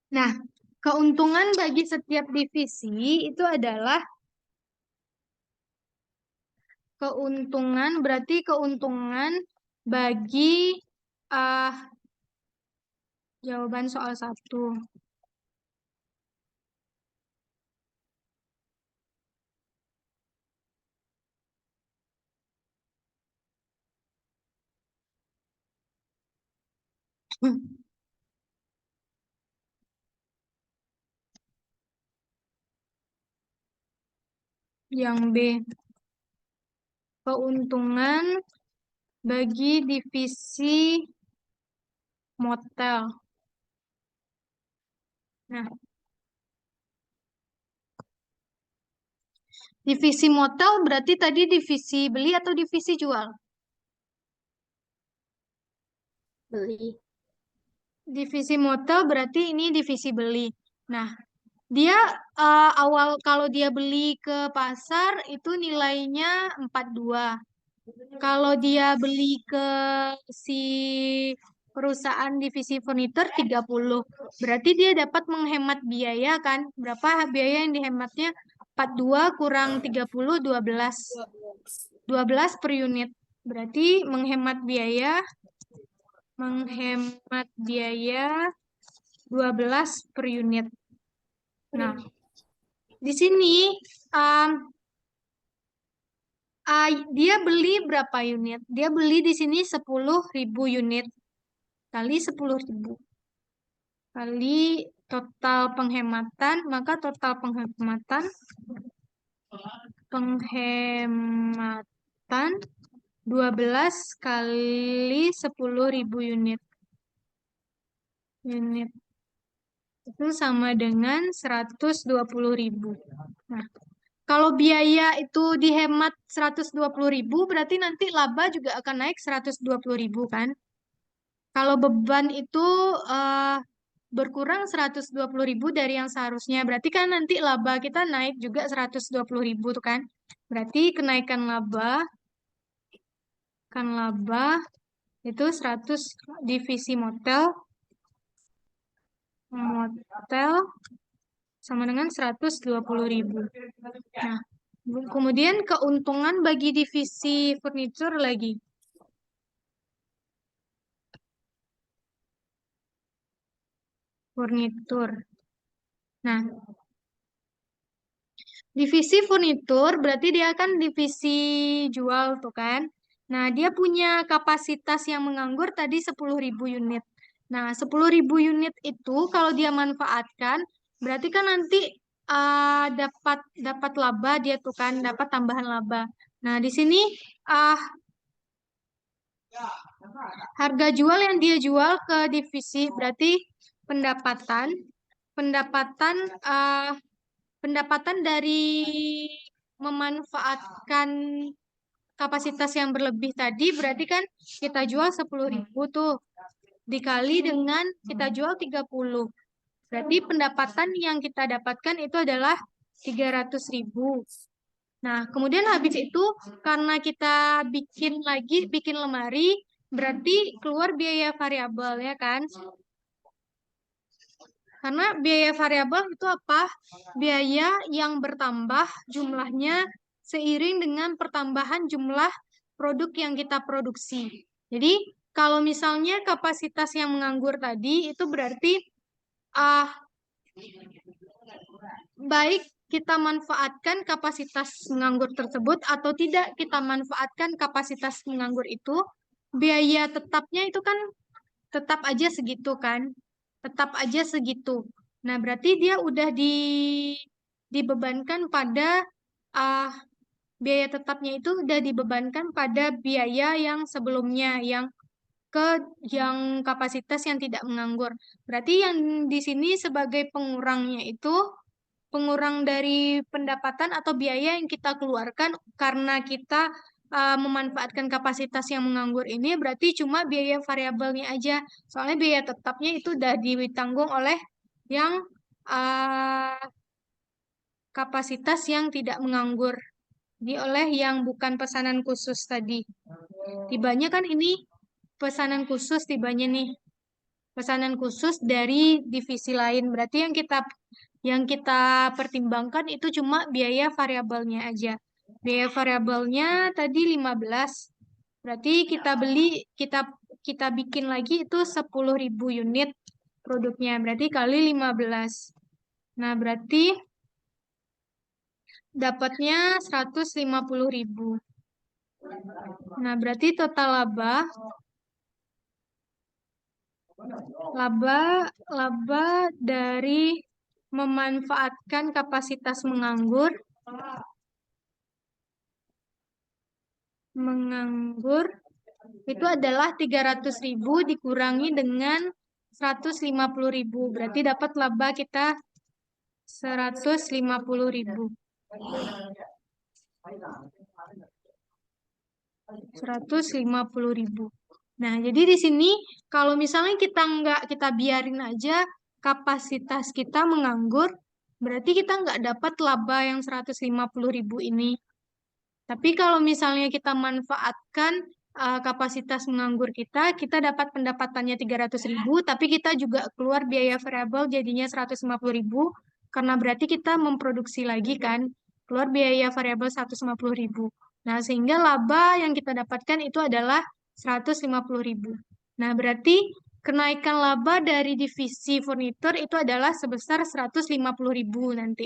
Nah, keuntungan bagi setiap divisi itu adalah berarti keuntungan bagi uh, jawaban soal 1. Yang B. Keuntungan bagi divisi motel. Nah, divisi motel berarti tadi divisi beli atau divisi jual? Beli. Divisi motel berarti ini divisi beli. Nah, dia kalau dia beli ke pasar itu nilainya 42. Kalau dia beli ke si perusahaan divisi furnitur 30. Berarti dia dapat menghemat biaya kan? Berapa biaya yang dihematnya? 42 kurang 30, 12. 12 per unit. Berarti menghemat biaya 12 per unit. Nah, di sini dia beli berapa unit? Dia beli di sini 10.000 unit. Kali 10.000. Kali total penghematan, maka total penghematan 12 kali 10.000 unit. Itu sama dengan 120.000. Nah, kalau biaya itu dihemat 120.000, berarti nanti laba juga akan naik 120.000 kan? Kalau beban itu berkurang 120.000 dari yang seharusnya, berarti kan nanti laba kita naik juga 120.000 tuh kan? Berarti kenaikan laba itu 100 divisi motel sama dengan 120.000. Nah, kemudian keuntungan bagi divisi furnitur lagi. Furnitur. Nah, divisi furnitur berarti dia kan divisi jual tuh kan. Nah, dia punya kapasitas yang menganggur tadi 10.000 unit. Nah, 10.000 unit itu kalau dia manfaatkan, berarti kan nanti dapat laba dia tuh kan, dapat tambahan laba. Nah, di sini harga jual yang dia jual ke divisi berarti pendapatan pendapatan dari memanfaatkan kapasitas yang berlebih tadi berarti kan kita jual 10.000 tuh dikali dengan kita jual 30. Berarti pendapatan yang kita dapatkan itu adalah 300.000. Nah, kemudian habis itu karena kita bikin lemari, berarti keluar biaya variabel ya kan? Karena biaya variabel itu apa? Biaya yang bertambah jumlahnya seiring dengan pertambahan jumlah produk yang kita produksi. Jadi, kalau misalnya kapasitas yang menganggur tadi itu berarti baik kita manfaatkan kapasitas menganggur tersebut atau tidak kita manfaatkan kapasitas menganggur itu, biaya tetapnya itu kan tetap aja segitu kan? Tetap aja segitu. Nah, berarti dia udah dibebankan pada biaya tetapnya itu udah dibebankan pada biaya yang sebelumnya yang kapasitas yang tidak menganggur. Berarti yang di sini sebagai pengurangnya itu pengurang dari pendapatan atau biaya yang kita keluarkan karena kita memanfaatkan kapasitas yang menganggur ini berarti cuma biaya variabelnya aja. Soalnya biaya tetapnya itu udah ditanggung oleh yang kapasitas yang tidak menganggur. Oleh yang bukan pesanan khusus tadi. Tibanya kan ini pesanan khusus tibanya nih. Pesanan khusus dari divisi lain. Berarti yang kita pertimbangkan itu cuma biaya variabelnya aja. Biaya variabelnya tadi 15. Berarti kita bikin lagi itu 10.000 unit produknya. Berarti kali 15. Nah, berarti dapatnya 150.000. Nah, berarti total laba dari memanfaatkan kapasitas menganggur itu adalah 300.000 dikurangi dengan 150.000. Berarti dapat laba kita 150.000. 150.000. Nah, jadi di sini kalau misalnya kita biarin aja kapasitas kita menganggur, berarti kita nggak dapat laba yang 150.000 ini. Tapi kalau misalnya kita manfaatkan kapasitas menganggur kita dapat pendapatannya 300.000, tapi kita juga keluar biaya variabel jadinya 150.000, karena berarti kita memproduksi lagi kan, keluar biaya variabel 150.000. Nah, sehingga laba yang kita dapatkan itu adalah 150.000. Nah, berarti kenaikan laba dari divisi furnitur itu adalah sebesar 150.000 nanti.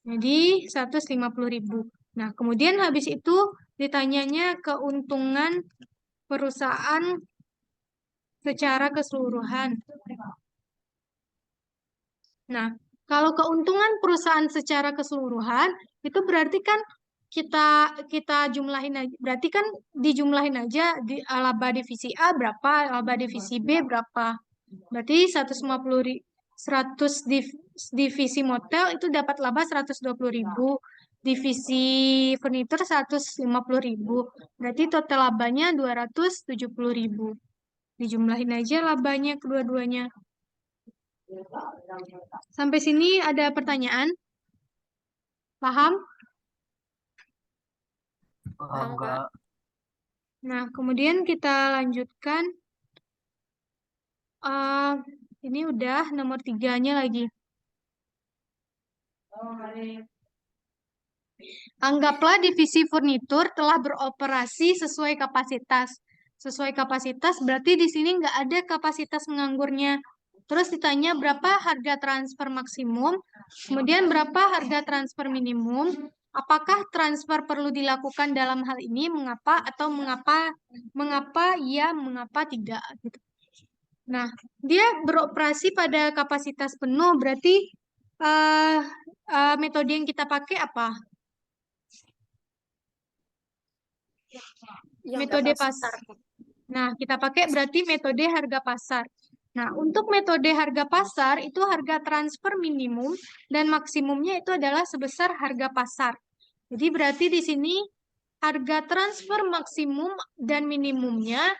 Jadi 150.000. Nah, kemudian habis itu ditanyanya keuntungan perusahaan secara keseluruhan. Nah, kalau keuntungan perusahaan secara keseluruhan itu berarti kan kita jumlahin aja, berarti kan dijumlahin aja laba divisi A berapa, laba divisi B berapa. Berarti 100 divisi motel itu dapat laba 120.000, divisi furnitur 150.000. Berarti total labanya 270.000. Dijumlahin aja labanya kedua-duanya. Sampai sini ada pertanyaan? Paham? Paham, Kak. Nah, kemudian kita lanjutkan. Ini udah nomor 3-nya lagi. Anggaplah divisi furnitur telah beroperasi sesuai kapasitas. Sesuai kapasitas berarti di sini nggak ada kapasitas menganggurnya. Terus ditanya berapa harga transfer maksimum, kemudian berapa harga transfer minimum, apakah transfer perlu dilakukan dalam hal ini? Mengapa atau mengapa iya, mengapa tidak gitu. Nah, dia beroperasi pada kapasitas penuh, berarti metode yang kita pakai apa? Metode pasar. Nah, kita pakai berarti metode harga pasar. Nah, untuk metode harga pasar itu harga transfer minimum dan maksimumnya itu adalah sebesar harga pasar. Jadi berarti di sini harga transfer maksimum dan minimumnya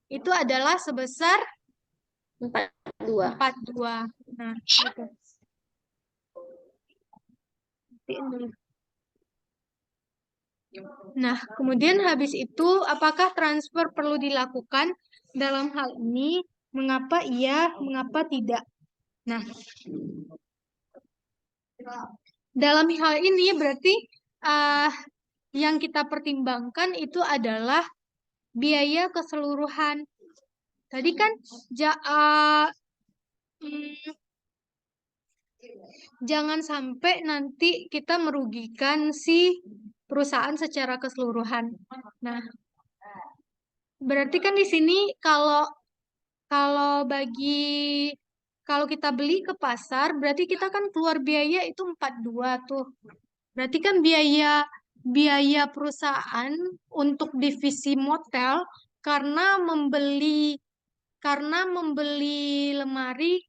itu adalah sebesar 42. 42. Nah, gitu. Nah, kemudian habis itu, apakah transfer perlu dilakukan dalam hal ini? Mengapa iya, mengapa tidak? Nah, dalam hal ini berarti yang kita pertimbangkan itu adalah biaya keseluruhan. Tadi kan jangan sampai nanti kita merugikan si perusahaan secara keseluruhan. Nah, berarti kan di sini kalau kalau kita beli ke pasar, berarti kita kan keluar biaya itu 42 tuh. Berarti kan biaya perusahaan untuk divisi motel karena membeli lemari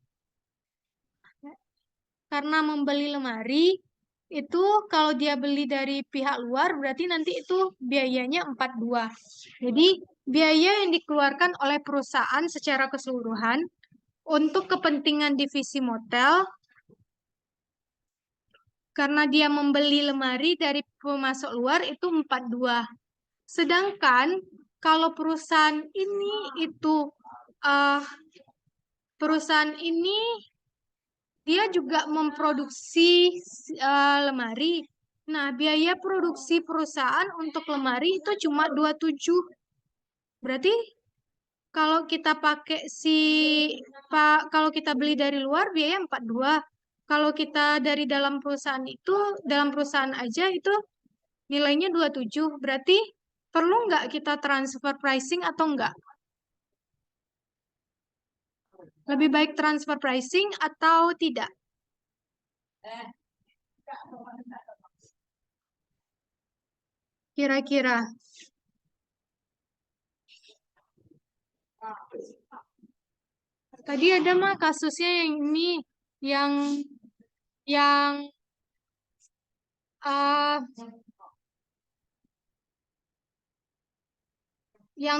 itu kalau dia beli dari pihak luar berarti nanti itu biayanya 42. Jadi biaya yang dikeluarkan oleh perusahaan secara keseluruhan untuk kepentingan divisi motel karena dia membeli lemari dari pemasok luar itu 42. Sedangkan kalau perusahaan ini dia juga memproduksi lemari. Nah, biaya produksi perusahaan untuk lemari itu cuma 27. Berarti kalau kita kalau kita beli dari luar biaya 42. Kalau kita dari dalam perusahaan aja itu nilainya 27. Berarti perlu nggak kita transfer pricing atau enggak? Lebih baik transfer pricing atau tidak? Kira-kira. Tadi ada mah kasusnya yang ini, yang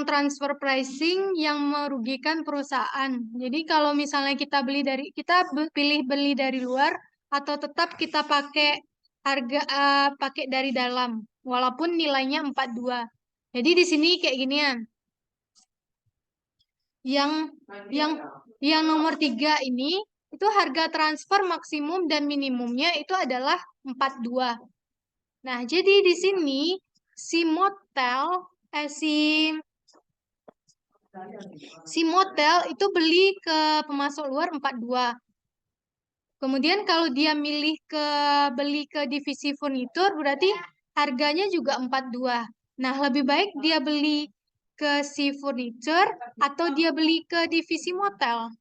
transfer pricing yang merugikan perusahaan. Jadi kalau misalnya kita pilih beli dari luar atau tetap kita pakai pakai dari dalam walaupun nilainya 42. Jadi di sini kayak ginian. Yang nomor 3 ini itu harga transfer maksimum dan minimumnya itu adalah 42. Nah, jadi di sini si motel itu beli ke pemasok luar 42. Kemudian kalau dia beli ke divisi furnitur berarti harganya juga 42. Nah, lebih baik dia beli ke si furniture atau dia beli ke divisi motel?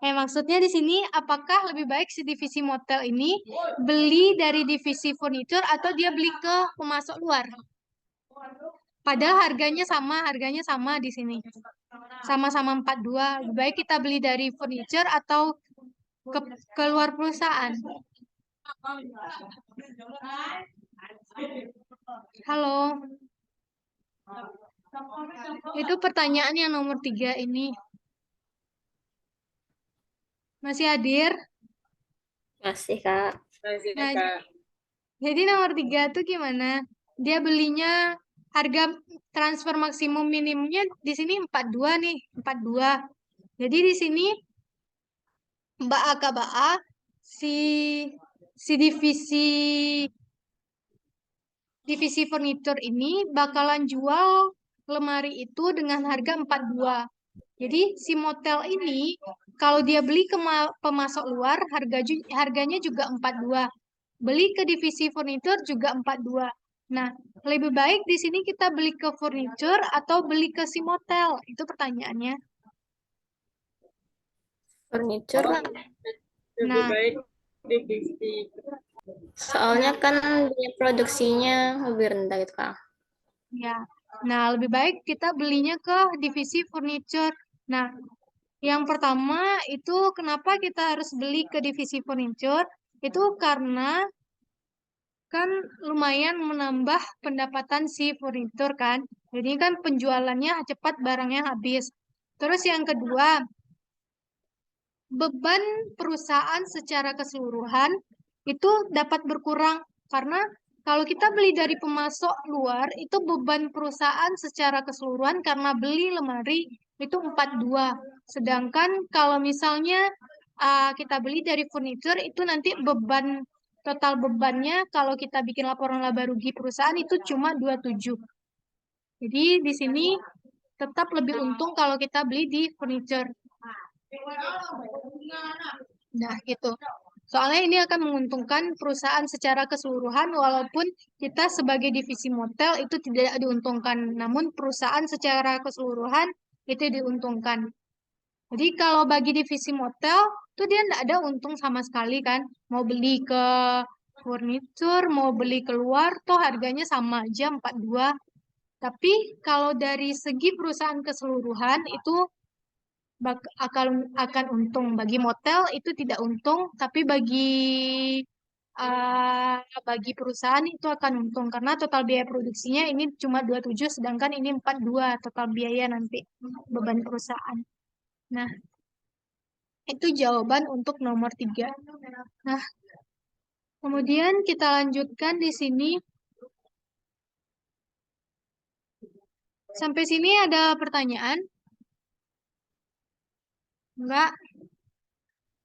Maksudnya di sini apakah lebih baik si divisi motel ini beli dari divisi furniture atau dia beli ke pemasok luar? Padahal harganya sama di sini. Sama-sama 42. Lebih baik kita beli dari furniture atau ke luar perusahaan. Halo. Itu pertanyaan yang nomor 3 ini. Masih hadir? Masih, Kak. Masih, Nah, Kak. jadi nomor 3 tuh gimana? Dia belinya harga transfer maksimum minimumnya di sini 42 nih, 42. Jadi di sini Mbak A si divisi furnitur ini bakalan jual lemari itu dengan harga 42. Jadi si motel ini kalau dia beli ke pemasok luar harganya juga 42. beli ke divisi furniture juga 42. Nah, lebih baik di sini kita beli ke furniture atau beli ke si motel? Itu pertanyaannya. Furniture lah. Lebih Nah, baik divisi. Soalnya kan biaya produksinya lebih rendah gitu, Kak. ya. Nah, lebih baik kita belinya ke divisi furniture. Nah, yang pertama itu kenapa kita harus beli ke divisi furniture? Itu karena kan lumayan menambah pendapatan si furniture kan. Jadi kan penjualannya cepat, barangnya habis. Terus yang kedua, beban perusahaan secara keseluruhan itu dapat berkurang karena kalau kita beli dari pemasok luar itu beban perusahaan secara keseluruhan karena beli lemari itu 42. Sedangkan kalau misalnya kita beli dari furniture itu nanti total bebannya kalau kita bikin laporan laba rugi perusahaan itu cuma 27. Jadi di sini tetap lebih untung kalau kita beli di furniture. Nah, gitu. Soalnya ini akan menguntungkan perusahaan secara keseluruhan, walaupun kita sebagai divisi motel itu tidak diuntungkan. Namun perusahaan secara keseluruhan itu diuntungkan. Jadi kalau bagi divisi motel, itu dia tidak ada untung sama sekali kan. Mau beli ke furniture, mau beli keluar, toh harganya sama aja 42. Tapi kalau dari segi perusahaan keseluruhan itu akan untung. Bagi motel itu tidak untung, tapi bagi perusahaan itu akan untung karena total biaya produksinya ini cuma 27 sedangkan ini 42 total biaya nanti beban perusahaan. Nah, itu jawaban untuk nomor 3. Nah, kemudian kita lanjutkan di sini. Sampai sini ada pertanyaan? Enggak?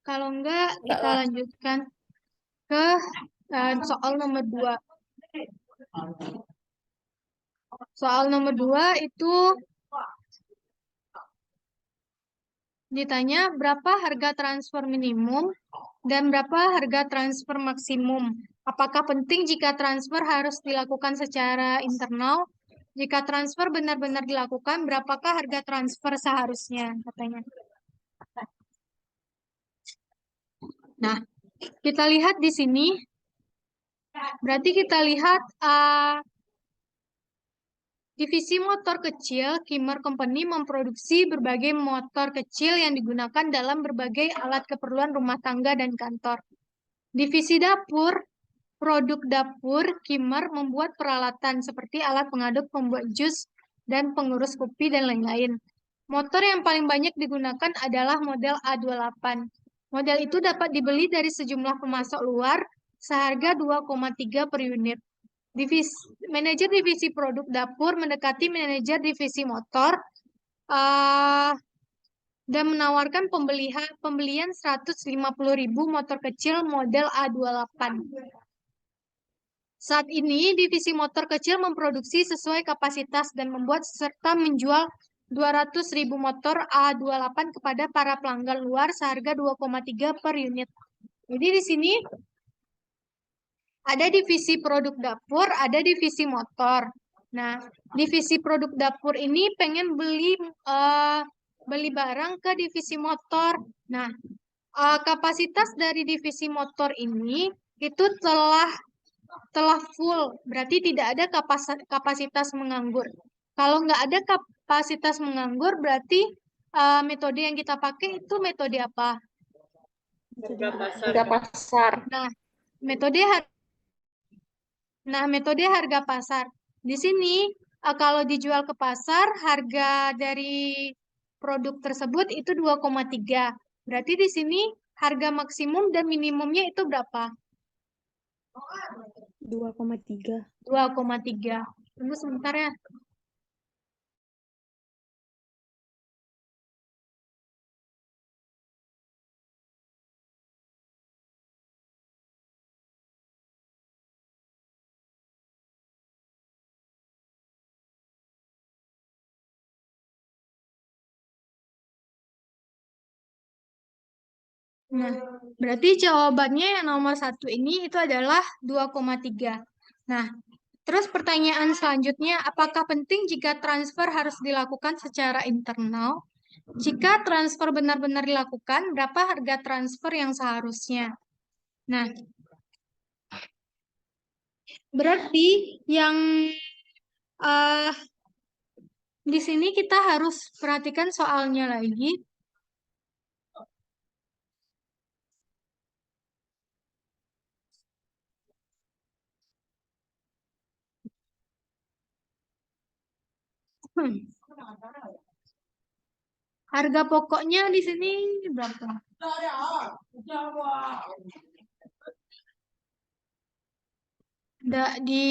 Kalau enggak, kita lanjutkan ke soal nomor 2. Soal nomor 2 itu ditanya berapa harga transfer minimum dan berapa harga transfer maksimum. Apakah penting jika transfer harus dilakukan secara internal? Jika transfer benar-benar dilakukan, berapakah harga transfer seharusnya? Katanya. Nah, kita lihat di sini. Berarti kita lihat divisi motor kecil, Kimmer Company memproduksi berbagai motor kecil yang digunakan dalam berbagai alat keperluan rumah tangga dan kantor. Divisi dapur, produk dapur, Kimmer membuat peralatan seperti alat pengaduk, pembuat jus, dan pengurus kopi, dan lain-lain. Motor yang paling banyak digunakan adalah model A28. Model itu dapat dibeli dari sejumlah pemasok luar seharga 2,3 per unit. Manajer divisi produk dapur mendekati manajer divisi motor dan menawarkan pembelian 150.000 motor kecil model A28. Saat ini, divisi motor kecil memproduksi sesuai kapasitas dan membuat serta menjual 200.000 motor A28 kepada para pelanggan luar seharga 2,3 per unit. Jadi di sini ada divisi produk dapur, ada divisi motor. Nah, divisi produk dapur ini pengen beli barang ke divisi motor. Nah, kapasitas dari divisi motor ini itu telah full, berarti tidak ada kapasitas menganggur. Kalau nggak ada kapasitas menganggur, berarti metode yang kita pakai itu metode apa? Harga pasar. Harga pasar. Nah, metode harga pasar. Di sini kalau dijual ke pasar, harga dari produk tersebut itu 2,3. Berarti di sini harga maksimum dan minimumnya itu berapa? 2,3. 2,3. Tunggu sebentar ya. Nah, Berarti jawabannya yang nomor 1 ini itu adalah 2,3. Nah, terus pertanyaan selanjutnya, apakah penting jika transfer harus dilakukan secara internal? Jika transfer benar-benar dilakukan, berapa harga transfer yang seharusnya? Nah, berarti yang eh, di sini kita harus perhatikan soalnya lagi. Harga pokoknya di sini berapa? Di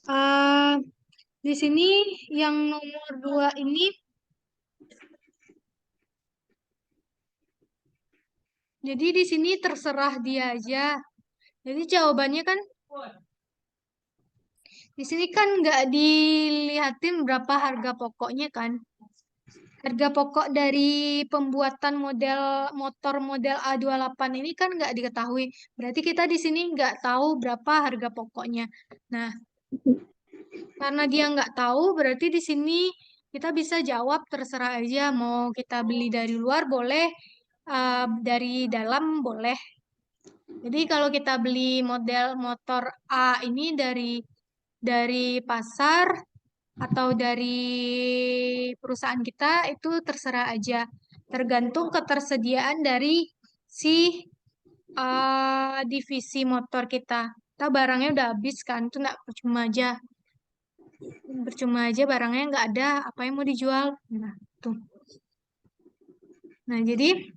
eh, di sini yang nomor 2 ini, jadi di sini terserah dia aja. Jadi jawabannya kan di sini kan nggak dilihatin berapa harga pokoknya kan. Harga pokok dari pembuatan motor model A28 ini kan nggak diketahui. Berarti kita di sini nggak tahu berapa harga pokoknya. Nah, karena dia nggak tahu, berarti di sini kita bisa jawab terserah aja. Mau kita beli dari luar boleh, dari dalam boleh. Jadi kalau kita beli model motor A ini dari pasar atau dari perusahaan kita itu terserah aja. Tergantung ketersediaan dari si divisi motor kita. Kita barangnya udah habis kan, itu nggak percuma aja. Percuma aja barangnya nggak ada, apa yang mau dijual? Nah, tuh. Nah, jadi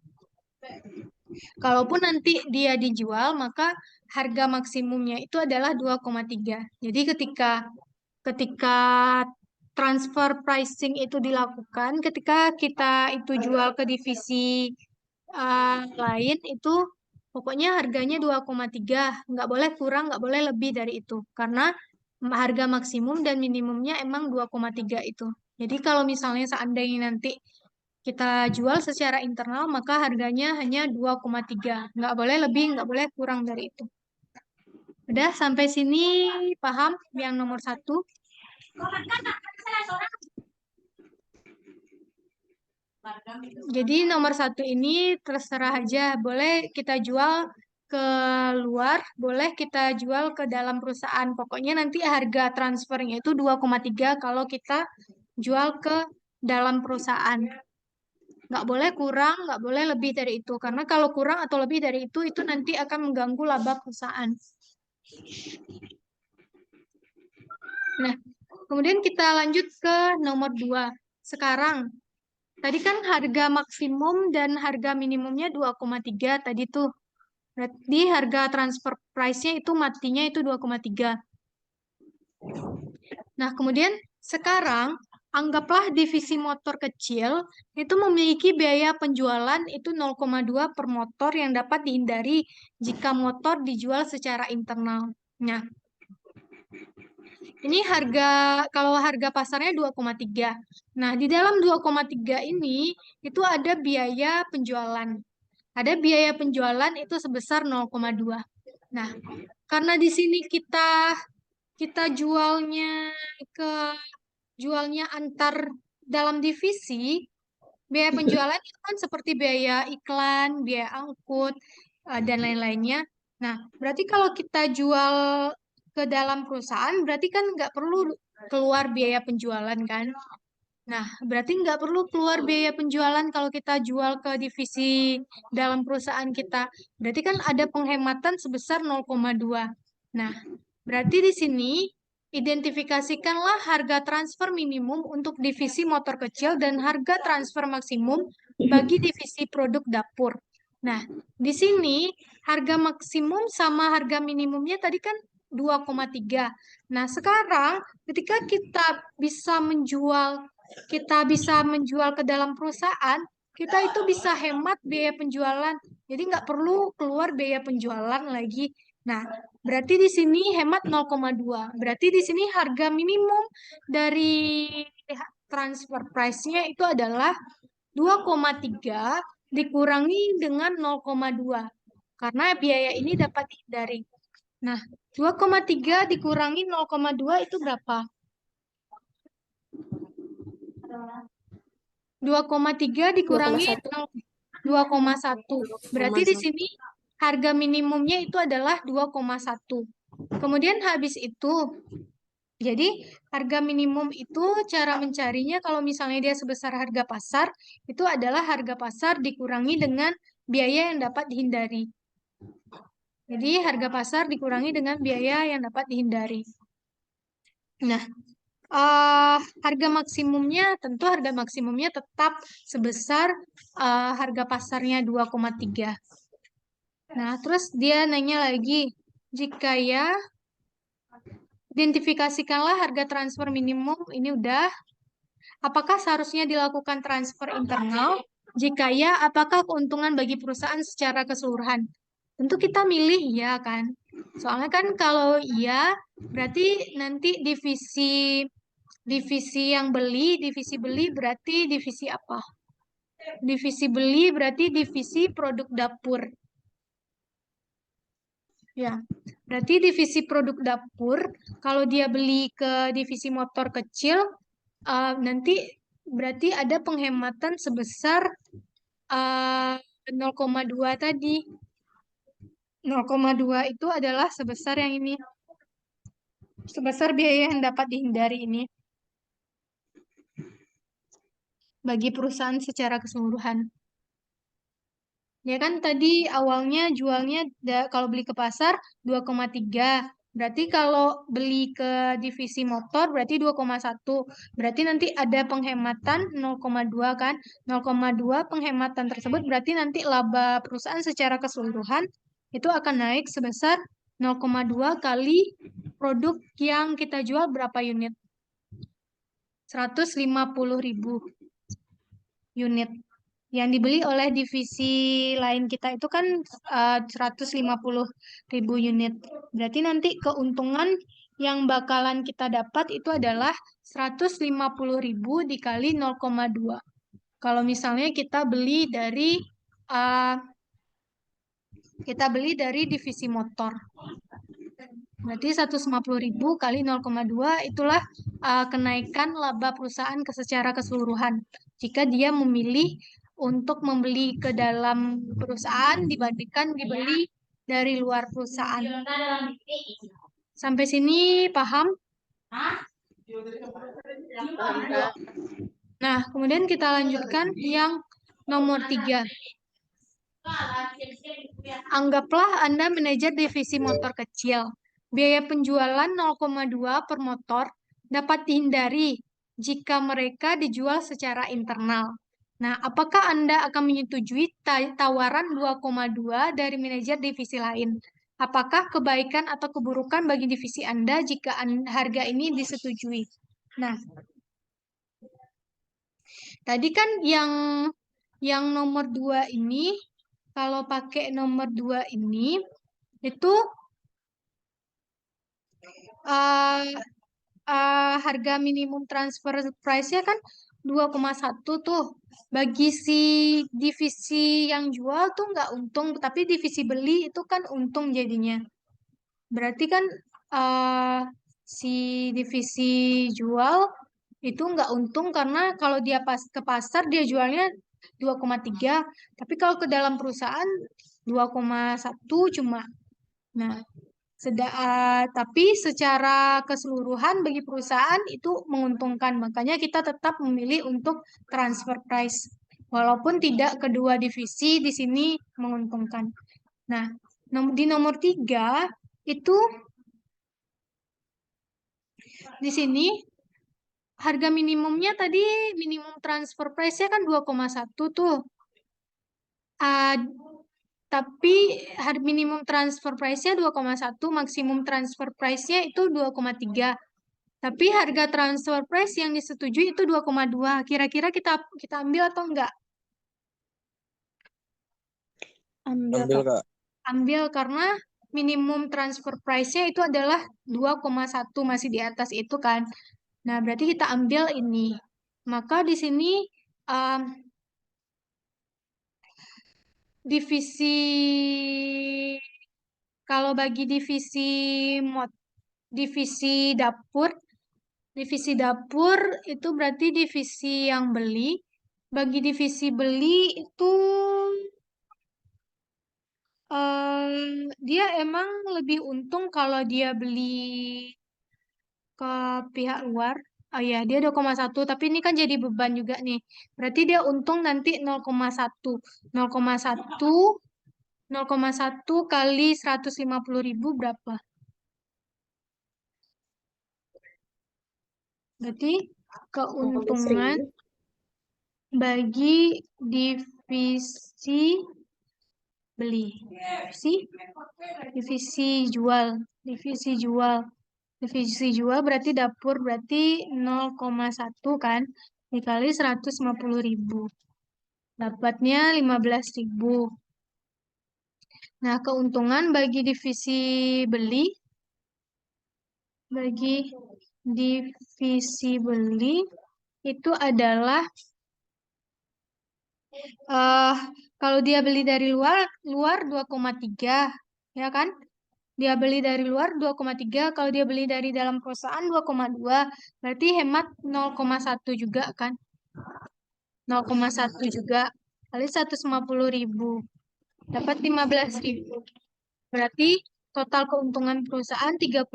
kalaupun nanti dia dijual, maka harga maksimumnya itu adalah 2,3. Jadi ketika transfer pricing itu dilakukan, ketika kita itu jual ke divisi lain itu pokoknya harganya 2,3, nggak boleh kurang, nggak boleh lebih dari itu. Karena harga maksimum dan minimumnya emang 2,3 itu. Jadi kalau misalnya seandainya nanti kita jual secara internal, maka harganya hanya 2,3. Nggak boleh lebih, nggak boleh kurang dari itu. Udah, sampai sini paham yang nomor 1? Jadi nomor 1 ini terserah aja. Boleh kita jual ke luar, boleh kita jual ke dalam perusahaan. Pokoknya nanti harga transfernya itu 2,3 kalau kita jual ke dalam perusahaan. Nggak boleh kurang, nggak boleh lebih dari itu. Karena kalau kurang atau lebih dari itu nanti akan mengganggu laba perusahaan. Nah, kemudian kita lanjut ke nomor 2. Sekarang, tadi kan harga maksimum dan harga minimumnya 2,3 tadi tuh. Berarti harga transfer price-nya itu matinya itu 2,3. Nah, kemudian sekarang anggaplah divisi motor kecil itu memiliki biaya penjualan itu 0,2 per motor yang dapat dihindari jika motor dijual secara internal. Nah, ini kalau harga pasarnya 2,3. Nah, di dalam 2,3 ini itu ada biaya penjualan. Ada biaya penjualan itu sebesar 0,2. Nah, karena di sini kita jualnya antar dalam divisi, biaya penjualan itu kan seperti biaya iklan, biaya angkut, dan lain-lainnya. Nah, berarti kalau kita jual ke dalam perusahaan, berarti kan nggak perlu keluar biaya penjualan kan? Nah, berarti nggak perlu keluar biaya penjualan kalau kita jual ke divisi dalam perusahaan kita. Berarti kan ada penghematan sebesar 0,2. Nah, berarti di sini identifikasikanlah harga transfer minimum untuk divisi motor kecil dan harga transfer maksimum bagi divisi produk dapur. Nah, di sini harga maksimum sama harga minimumnya tadi kan 2,3. Nah, sekarang ketika kita bisa menjual ke dalam perusahaan, kita itu bisa hemat biaya penjualan. Jadi nggak perlu keluar biaya penjualan lagi. Nah, berarti di sini hemat 0,2. Berarti di sini harga minimum dari transfer price-nya itu adalah 2,3 dikurangi dengan 0,2. Karena biaya ini dapat dihindari. Nah, 2,3 dikurangi 0,2 itu berapa? 2,3 dikurangi 2,1. Berarti di sini harga minimumnya itu adalah 2,1. Kemudian habis itu, jadi harga minimum itu cara mencarinya kalau misalnya dia sebesar harga pasar, itu adalah harga pasar dikurangi dengan biaya yang dapat dihindari. Jadi harga pasar dikurangi dengan biaya yang dapat dihindari. Nah, harga maksimumnya, tentu harga maksimumnya tetap sebesar harga pasarnya 2,3. Nah, terus dia nanya lagi, jika ya, identifikasikanlah harga transfer minimum, ini udah. Apakah seharusnya dilakukan transfer internal? Jika ya, apakah keuntungan bagi perusahaan secara keseluruhan? Tentu kita milih ya kan. Soalnya kan kalau iya, berarti nanti divisi yang beli, divisi beli berarti divisi apa? Divisi beli berarti divisi produk dapur. Ya, berarti divisi produk dapur, kalau dia beli ke divisi motor kecil, nanti berarti ada penghematan sebesar 0,2 tadi. 0,2 itu adalah sebesar yang ini. Sebesar biaya yang dapat dihindari ini. Bagi perusahaan secara keseluruhan. Ya kan tadi awalnya jualnya kalau beli ke pasar 2,3. Berarti kalau beli ke divisi motor berarti 2,1. Berarti nanti ada penghematan 0,2 kan. 0,2 penghematan tersebut berarti nanti laba perusahaan secara keseluruhan itu akan naik sebesar 0,2 kali produk yang kita jual berapa unit? 150.000 unit. Yang dibeli oleh divisi lain kita itu kan 150.000 unit. Berarti nanti keuntungan yang bakalan kita dapat itu adalah 150.000 dikali 0,2. Kalau misalnya kita beli dari divisi motor. Berarti 150.000 kali 0,2 itulah kenaikan laba perusahaan secara keseluruhan. Jika dia memilih untuk membeli ke dalam perusahaan dibandingkan dibeli dari luar perusahaan. Sampai sini paham? Nah, kemudian kita lanjutkan yang nomor 3. Anggaplah Anda manajer divisi motor kecil. Biaya penjualan 0,2 per motor dapat dihindari jika mereka dijual secara internal. Nah, apakah Anda akan menyetujui tawaran 2,2 dari manajer divisi lain? Apakah kebaikan atau keburukan bagi divisi Anda jika harga ini disetujui? Nah, tadi kan yang nomor 2 ini, kalau pakai nomor 2 ini, itu harga minimum transfer price-nya kan 2,1 tuh. Bagi si divisi yang jual tuh nggak untung, tapi divisi beli itu kan untung jadinya. Berarti kan si divisi jual itu nggak untung karena kalau dia ke pasar dia jualnya 2,3, tapi kalau ke dalam perusahaan 2,1 cuma. Nah, tapi secara keseluruhan bagi perusahaan itu menguntungkan. Makanya kita tetap memilih untuk transfer price. Walaupun tidak kedua divisi di sini menguntungkan. Nah, di nomor 3 itu di sini harga minimumnya tadi minimum transfer price-nya kan 2,1 tuh. Tapi harga minimum transfer price-nya 2,1, maksimum transfer price-nya itu 2,3. Tapi harga transfer price yang disetujui itu 2,2. Kira-kira kita ambil atau enggak? Ambil, Kak. Ambil karena minimum transfer price-nya itu adalah 2,1, masih di atas itu kan. Nah, berarti kita ambil ini. Maka di sini kalau bagi divisi dapur itu berarti divisi yang beli. Bagi divisi beli itu dia emang lebih untung kalau dia beli ke pihak luar. Oh ya, dia 2,1, tapi ini kan jadi beban juga nih. Berarti dia untung nanti 0,1. 0,1 0,1 kali 150.000 berapa? Berarti keuntungan bagi divisi beli. Divisi jual berarti dapur berarti 0,1 kan dikali 150.000. Dapatnya 15.000. Nah, keuntungan bagi divisi beli itu adalah kalau dia beli dari luar 2,3, ya kan? Dia beli dari luar 2,3, kalau dia beli dari dalam perusahaan 2,2, berarti hemat 0,1 juga kan? 0,1 juga kali 150.000 dapat 15.000. Berarti total keuntungan perusahaan 30.000.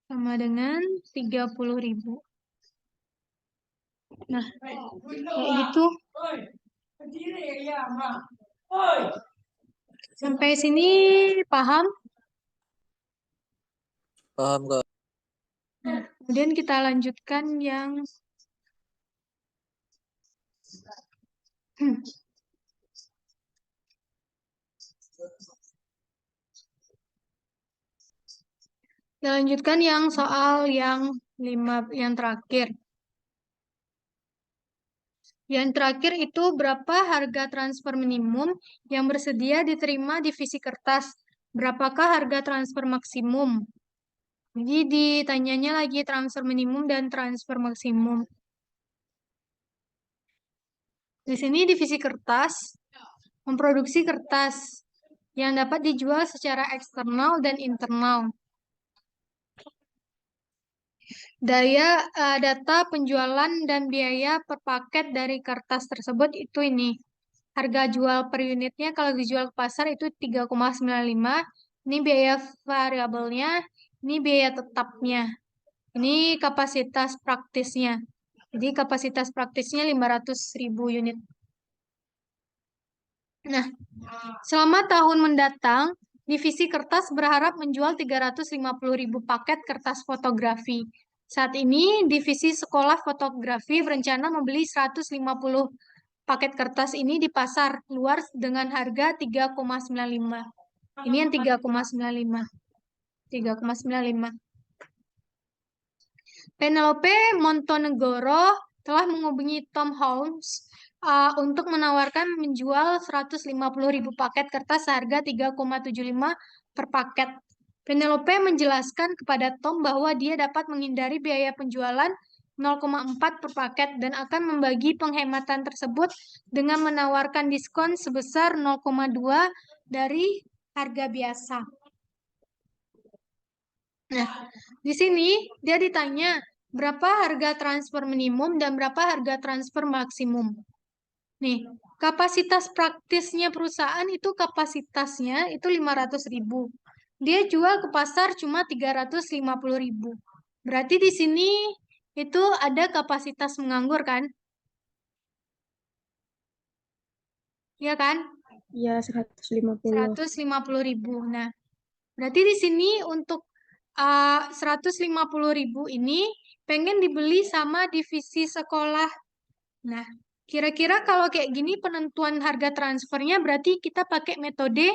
Sama dengan 30.000. Nah, kayak gitu. Sampai sini paham? Paham, Kak. Nah, kemudian kita lanjutkan yang soal yang terakhir. Yang terakhir itu berapa harga transfer minimum yang bersedia diterima divisi kertas? Berapakah harga transfer maksimum? Jadi ditanyanya lagi transfer minimum dan transfer maksimum. Di sini divisi kertas memproduksi kertas yang dapat dijual secara eksternal dan internal. Data penjualan dan biaya per paket dari kertas tersebut itu ini. Harga jual per unitnya kalau dijual ke pasar itu 3,95. Ini biaya variabelnya, ini biaya tetapnya. Ini kapasitas praktisnya. Jadi kapasitas praktisnya 500.000 unit. Nah, selama tahun mendatang, divisi kertas berharap menjual 350.000 paket kertas fotografi. Saat ini, divisi sekolah fotografi berencana membeli 150 paket kertas ini di pasar luar dengan harga 3,95. Ini yang 3,95. 3,95. Penelope Montonegoro telah menghubungi Tom Holmes untuk menawarkan menjual 150.000 paket kertas seharga 3,75 per paket. Penelope menjelaskan kepada Tom bahwa dia dapat menghindari biaya penjualan 0,4 per paket dan akan membagi penghematan tersebut dengan menawarkan diskon sebesar 0,2 dari harga biasa. Nah, di sini dia ditanya berapa harga transfer minimum dan berapa harga transfer maksimum. Nih, kapasitas praktisnya perusahaan itu kapasitasnya itu 500.000. Dia jual ke pasar cuma 350.000. Berarti di sini itu ada kapasitas menganggur kan? Iya kan? Ya, 150. 150.000. Nah, berarti di sini untuk 150.000 ini pengen dibeli sama divisi sekolah. Nah, kira-kira kalau kayak gini penentuan harga transfernya berarti kita pakai metode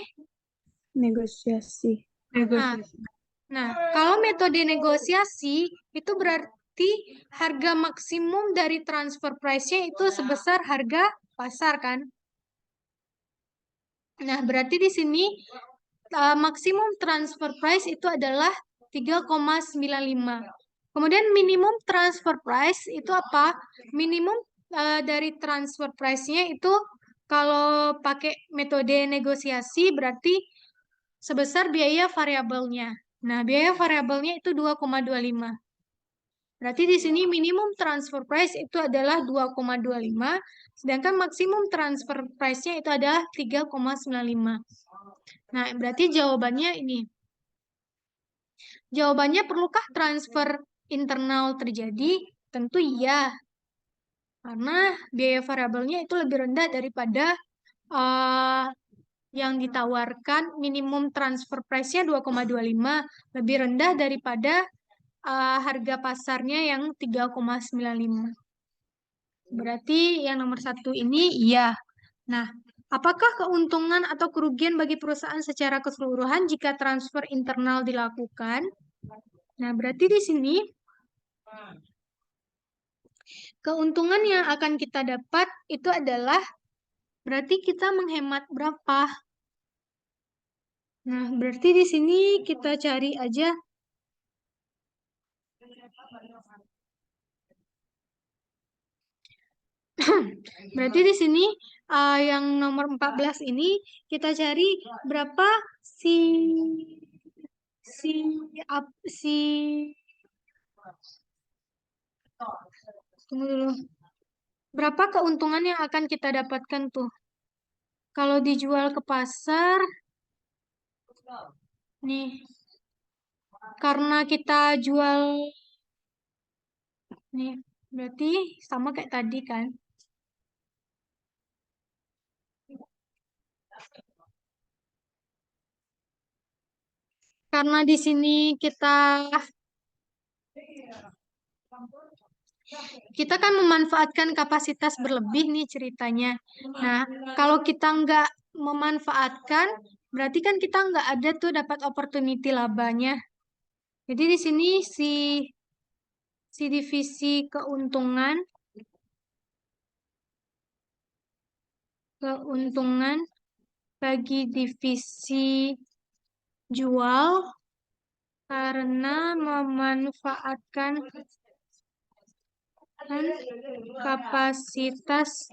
Negosiasi. Nah, kalau metode negosiasi itu berarti harga maksimum dari transfer price-nya itu sebesar harga pasar kan? Nah, berarti di sini maksimum transfer price itu adalah 3,95. Kemudian minimum transfer price itu apa? Minimum dari transfer price-nya itu kalau pakai metode negosiasi berarti sebesar biaya variabelnya. Nah, biaya variabelnya itu 2,25. Berarti di sini minimum transfer price itu adalah 2,25, sedangkan maksimum transfer price-nya itu adalah 3,95. Nah, berarti jawabannya ini. Jawabannya perlukah transfer internal terjadi? Tentu iya. Karena biaya variabelnya itu lebih rendah daripada yang ditawarkan minimum transfer price-nya 2,25, lebih rendah daripada harga pasarnya yang 3,95. Berarti yang nomor 1 ini iya. Nah, apakah keuntungan atau kerugian bagi perusahaan secara keseluruhan jika transfer internal dilakukan? Nah, berarti di sini keuntungan yang akan kita dapat itu adalah berarti kita menghemat berapa? Nah, berarti di sini kita cari aja. Berarti di sini yang nomor 14 ini kita cari berapa tunggu dulu. Berapa keuntungan yang akan kita dapatkan tuh? Kalau dijual ke pasar, nih, karena kita jual, nih, berarti sama kayak tadi kan? Karena di sini kita kan memanfaatkan kapasitas berlebih nih ceritanya. Nah, kalau kita nggak memanfaatkan, berarti kan kita nggak ada tuh dapat opportunity labanya. Jadi di sini si divisi keuntungan bagi divisi jual karena memanfaatkan kapasitas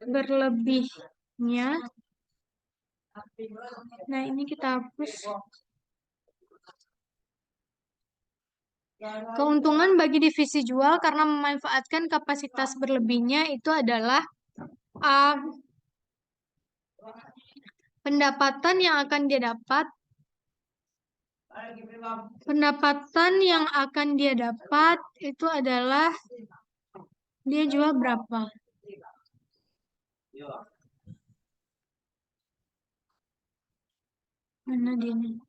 berlebihnya. Nah, ini kita hapus. Keuntungan bagi divisi jual karena memanfaatkan kapasitas berlebihnya itu adalah pendapatan yang akan dia dapat. Pendapatan yang akan dia dapat itu adalah dia jual berapa? Mana dia nih?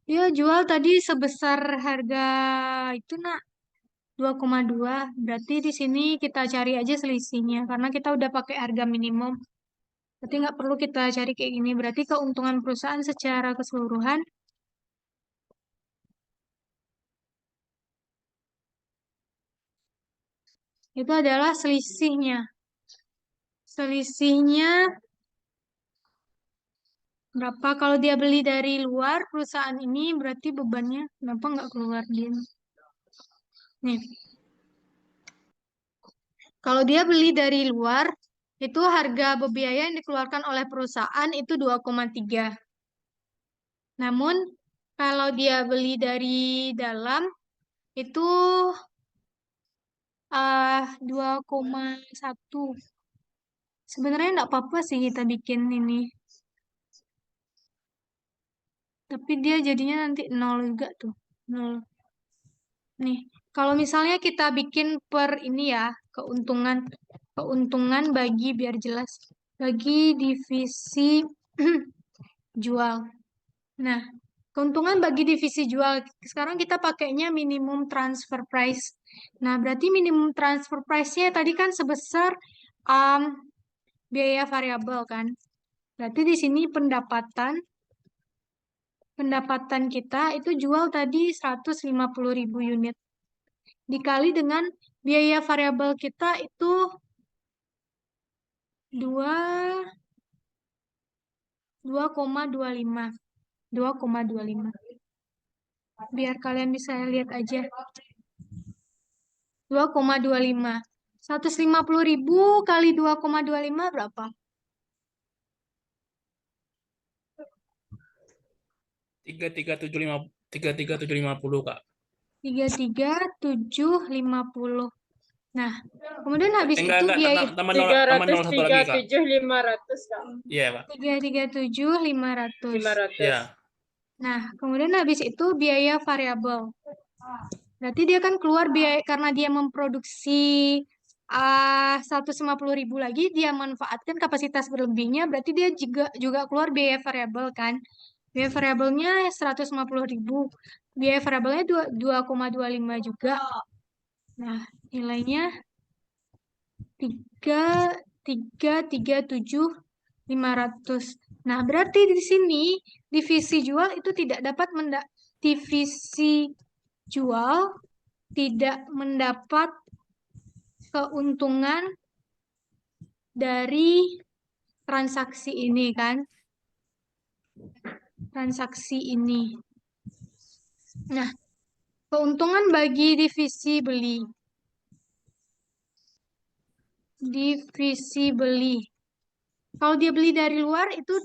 Dia jual tadi sebesar harga itu nak 2,2. Berarti di sini kita cari aja selisihnya karena kita udah pakai harga minimum. Berarti nggak perlu kita cari kayak gini. Berarti keuntungan perusahaan secara keseluruhan itu adalah selisihnya. Selisihnya berapa? Kalau dia beli dari luar perusahaan ini berarti bebannya kenapa nggak keluar dia? Nih. Kalau dia beli dari luar, itu harga bebiaya yang dikeluarkan oleh perusahaan itu 2,3. Namun, kalau dia beli dari dalam, itu 2,1. Sebenarnya nggak apa-apa sih kita bikin ini. Tapi dia jadinya nanti 0 juga tuh. 0. Nih, kalau misalnya kita bikin per ini ya, keuntungan bagi biar jelas, bagi divisi jual. Nah, keuntungan bagi divisi jual, sekarang kita pakainya minimum transfer price. Nah, berarti minimum transfer price-nya tadi kan sebesar biaya variabel kan. Berarti di sini pendapatan kita itu jual tadi 150.000 unit. Dikali dengan biaya variabel kita itu 2,25. 2,25. Biar kalian bisa lihat aja. 2,25. 150.000 kali 2,25 berapa? 33.750 Kak. 33.750. Nah, kemudian habis itu Enggak, biaya tambah Tiga 01 lagi Kak. 500 Kak. Iya Kak. 337.500. 500. Iya. Nah, kemudian habis itu biaya variabel. Berarti dia kan keluar biaya karena dia memproduksi 150.000 lagi, dia manfaatkan kapasitas berlebihnya, berarti dia juga keluar biaya variabel kan. Biaya variabelnya 150.000. Biaya variabelnya 2,25 juga. Nah, nilainya 337.500. Nah, berarti di sini divisi jual itu tidak dapat divisi jual tidak mendapat keuntungan dari transaksi ini kan. Transaksi ini. Nah, keuntungan bagi divisi beli. Divisi beli. Kalau dia beli dari luar itu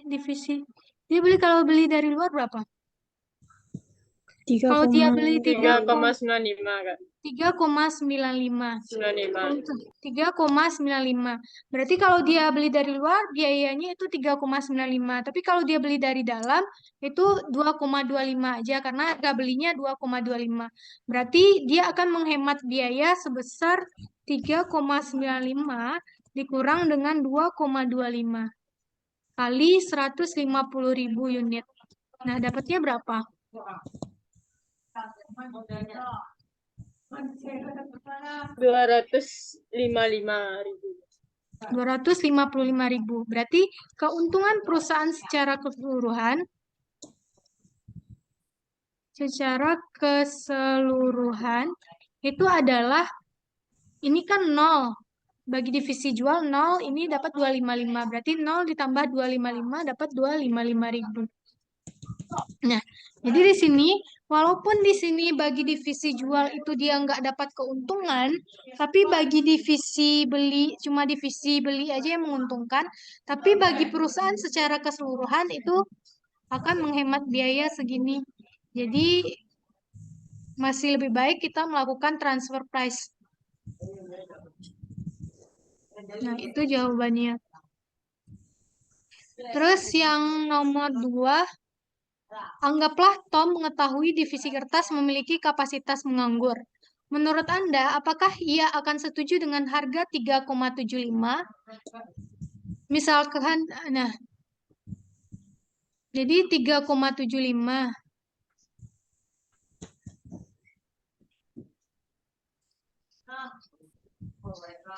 divisi. Dia kalau beli dari luar berapa? Kalau dia beli 3,95 Kak. 3,95. 95. 3,95. Berarti kalau dia beli dari luar, biayanya itu 3,95. Tapi kalau dia beli dari dalam, itu 2,25 aja. Karena harga belinya 2,25. Berarti dia akan menghemat biaya sebesar 3,95 dikurang dengan 2,25. Kali 150.000 unit. Nah, dapatnya berapa? 255.000. 255.000. Berarti keuntungan perusahaan secara keseluruhan itu adalah ini kan 0. Bagi divisi jual 0, ini dapat 255. Berarti 0 ditambah 255 dapat 255.000. Nah, jadi di sini walaupun di sini bagi divisi jual itu dia nggak dapat keuntungan, tapi bagi divisi beli, cuma divisi beli aja yang menguntungkan, tapi bagi perusahaan secara keseluruhan itu akan menghemat biaya segini. Jadi masih lebih baik kita melakukan transfer price. Nah, itu jawabannya. Terus yang nomor 2, anggaplah Tom mengetahui divisi kertas memiliki kapasitas menganggur. Menurut Anda, apakah ia akan setuju dengan harga 3,75? Misalkan, nah, jadi 3,75.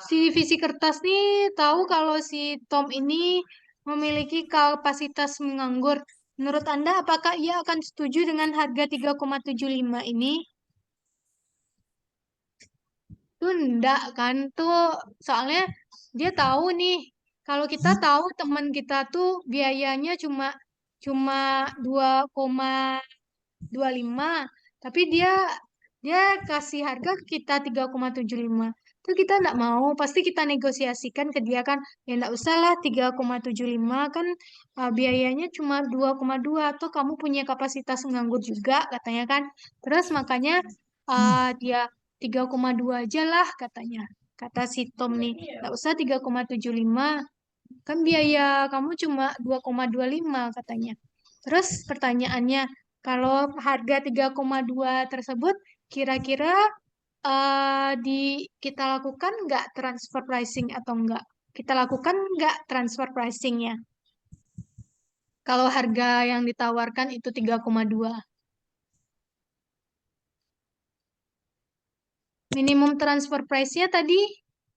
Si divisi kertas nih tahu kalau si Tom ini memiliki kapasitas menganggur. Menurut Anda, apakah ia akan setuju dengan harga 3,75 ini? Itu enggak kan? Tuh soalnya dia tahu nih, kalau kita tahu teman kita tuh biayanya cuma 2,25, tapi dia kasih harga ke kita 3,75. Tuh kita enggak mau, pasti kita negosiasikan ke dia kan, ya enggak usah lah 3,75 kan biayanya cuma 2,2 atau kamu punya kapasitas menganggur juga katanya kan. Terus makanya dia 3,2 aja lah katanya. Kata si Tom nih, enggak usah 3,75. Kan biaya kamu cuma 2,25 katanya. Terus pertanyaannya, kalau harga 3,2 tersebut kira-kira kita lakukan nggak transfer pricing atau enggak? Kita lakukan nggak transfer pricingnya? Kalau harga yang ditawarkan itu 3,2. Minimum transfer price-nya tadi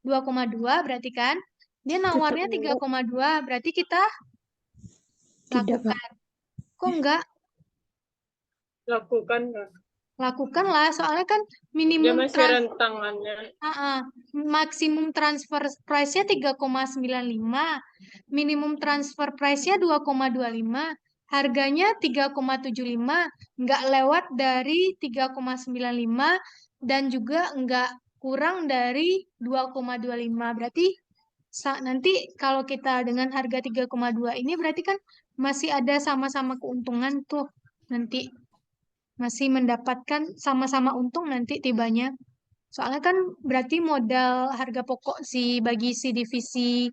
2,2 berarti kan? Dia nawarnya 3,2, berarti kita Tidak, Kak. lakukan. Kok enggak? Lakukan Kak. Lakukanlah, soalnya kan Dia minimum masih rentangannya. maksimum transfer price-nya 3,95, minimum transfer price-nya 2,25, harganya 3,75, nggak lewat dari 3,95 dan juga nggak kurang dari 2,25. Berarti nanti kalau kita dengan harga 3,2 ini berarti kan masih ada sama-sama keuntungan tuh nanti. Masih mendapatkan sama-sama untung nanti tibanya. Soalnya kan berarti modal harga pokok bagi si divisi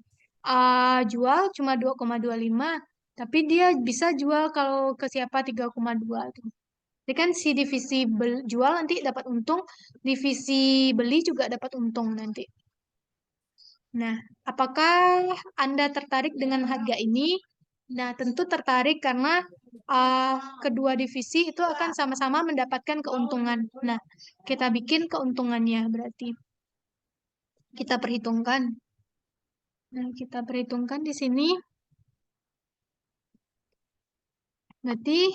jual cuma 2,25, tapi dia bisa jual kalau ke siapa 3,2 tuh. Jadi kan si divisi jual nanti dapat untung, divisi beli juga dapat untung nanti. Nah, apakah Anda tertarik dengan harga ini? Nah, tentu tertarik karena kedua divisi itu akan sama-sama mendapatkan keuntungan. Nah, kita bikin keuntungannya berarti. Kita perhitungkan. Nah, kita perhitungkan di sini. Berarti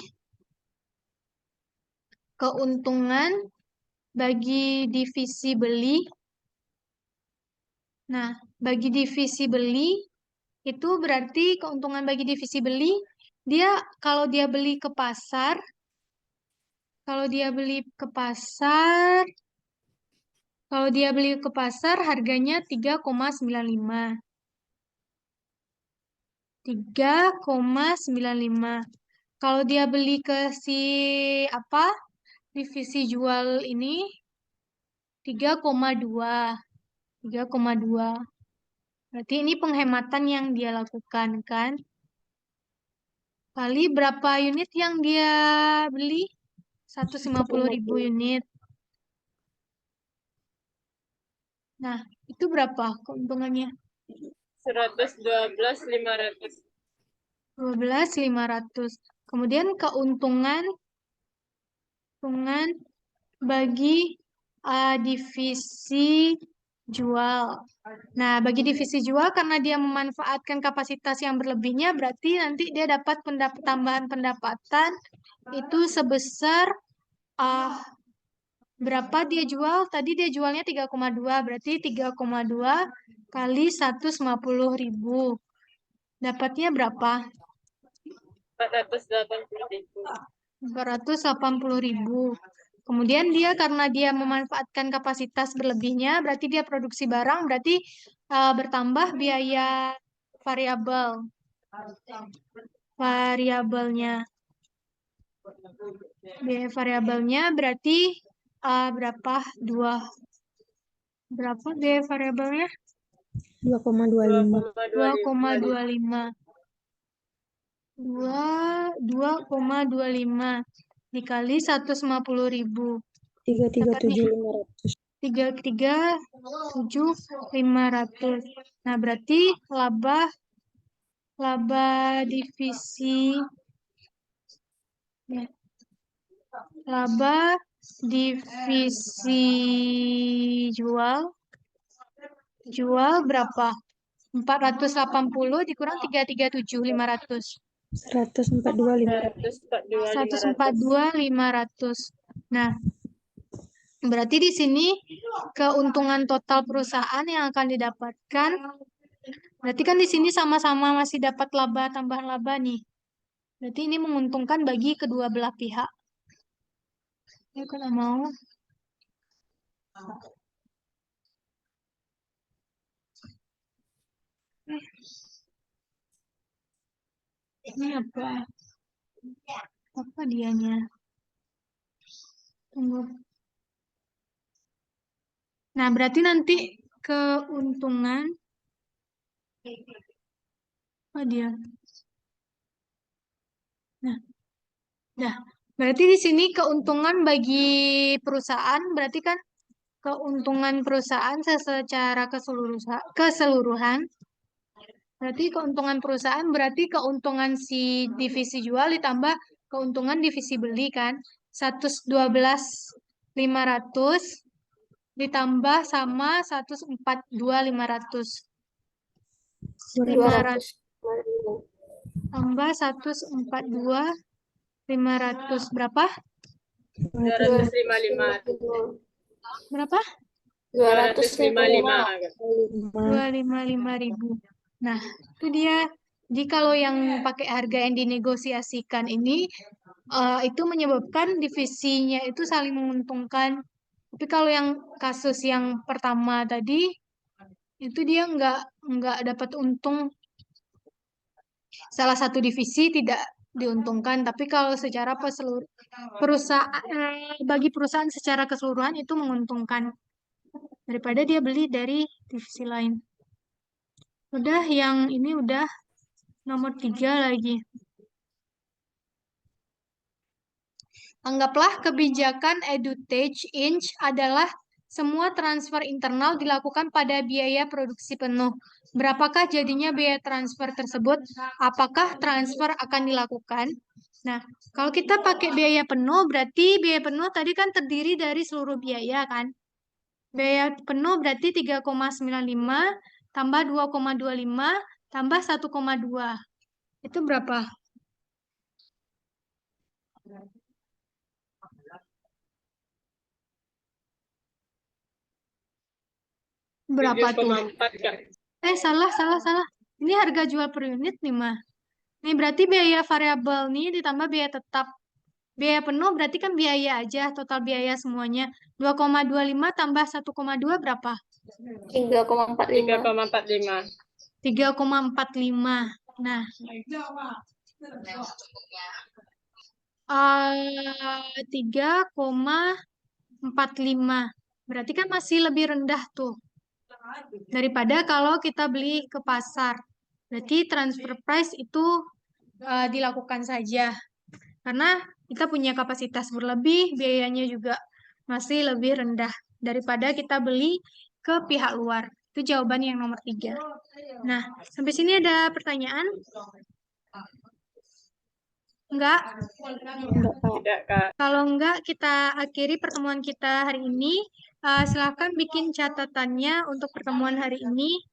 keuntungan bagi divisi beli. Nah, bagi divisi beli itu berarti keuntungan bagi divisi beli, dia kalau dia beli ke pasar, harganya 3,95. 3,95. Kalau dia beli ke divisi jual ini 3,2. 3,2. Berarti ini penghematan yang dia lakukan kan? Kali berapa unit yang dia beli? 150.000 unit. Nah, itu berapa keuntungannya? 112.500. 12.500. Kemudian keuntungan bagi divisi jual. Nah, bagi divisi jual karena dia memanfaatkan kapasitas yang berlebihnya, berarti nanti dia dapat tambahan pendapatan itu sebesar berapa dia jual? Tadi dia jualnya 3,2, berarti 3,2 kali 150.000. Dapatnya berapa? 480.000. 480.000. Kemudian dia karena dia memanfaatkan kapasitas berlebihnya, berarti dia produksi barang, berarti bertambah biaya variabel. Biaya variabelnya berarti berapa? Berapa biaya variabelnya? 2,25. 2,25. 2,25 dikali 150.000. 337.500. 337.500. Nah, berarti laba divisi jual berapa? 480 dikurang 337.500. 142.500. Nah, berarti di sini keuntungan total perusahaan yang akan didapatkan, berarti kan di sini sama-sama masih dapat tambahan laba nih. Berarti ini menguntungkan bagi kedua belah pihak. Ya, kalau mau. Ini apa? Apa dianya? Tunggu. Nah, berarti nanti keuntungan apa dia? Nah, berarti di sini keuntungan bagi perusahaan berarti kan keuntungan perusahaan secara keseluruhan. Berarti keuntungan perusahaan berarti keuntungan si divisi jual ditambah keuntungan divisi beli kan. 112.500 ditambah sama 142.500. 200. Tambah 142.500 berapa? 255. Berapa? 255. 255.000. Nah, itu dia. Jadi kalau yang pakai harga yang dinegosiasikan ini itu menyebabkan divisinya itu saling menguntungkan. Tapi kalau yang kasus yang pertama tadi itu dia nggak dapat untung. Salah satu divisi tidak diuntungkan, tapi kalau secara bagi perusahaan secara keseluruhan itu menguntungkan daripada dia beli dari divisi lain. Udah, yang ini udah nomor 3 lagi. Anggaplah kebijakan EduTech Inc. adalah semua transfer internal dilakukan pada biaya produksi penuh. Berapakah jadinya biaya transfer tersebut? Apakah transfer akan dilakukan? Nah, kalau kita pakai biaya penuh, berarti biaya penuh tadi kan terdiri dari seluruh biaya kan? Biaya penuh berarti 3,95 tambah 2,25 tambah 1,2. Itu berapa? Berapa tuh? 7,4, Kak. Salah. Ini harga jual per unit nih, mah. Nih berarti biaya variabel nih ditambah biaya tetap. Biaya penuh berarti kan biaya aja, total biaya semuanya. 2,25 tambah 1,2 berapa? 3,45. 3,45. 3,45. Nah, 3,45. Berarti kan masih lebih rendah tuh daripada kalau kita beli ke pasar. Berarti transfer price itu dilakukan saja. Karena kita punya kapasitas berlebih, biayanya juga masih lebih rendah daripada kita beli ke pihak luar. Itu jawaban yang nomor 3. Nah, sampai sini ada pertanyaan? Enggak? Tidak, Kak. Kalau enggak, kita akhiri pertemuan kita hari ini. Silahkan bikin catatannya untuk pertemuan hari ini.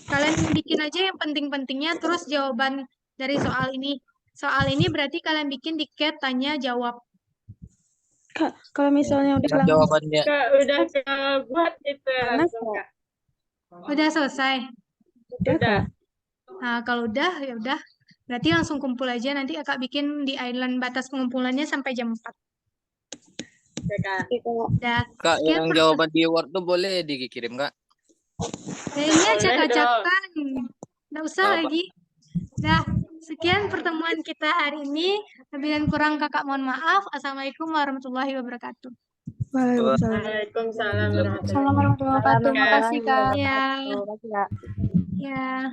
Kalian bikin aja yang penting-pentingnya, terus jawaban dari soal ini. Soal ini berarti kalian bikin di cat tanya jawab. Kak, kalau misalnya udah Dengan jawabannya. Kak, udah buat itu langsung, Kak. Udah selesai? udah, Kak. Nah, kalau udah, ya udah. Berarti langsung kumpul aja. Nanti kakak bikin di island batas pengumpulannya sampai jam 4. Oke, Kak. Udah. Kak, Sekian yang jawaban di Word tuh boleh dikirim, Kak? Kayaknya Boleh acak-acakan. Nggak usah Apa? lagi. Dah, sekian pertemuan kita hari ini. Lebih dan kurang kakak mohon maaf. Assalamualaikum warahmatullahi wabarakatuh. Waalaikumsalam. Waalaikumsalam warahmatullahi Assalamualaikum warahmatullahi wabarakatuh. wabarakatuh. Makasih, Kak. Ya. Makasih, Kak. Ya.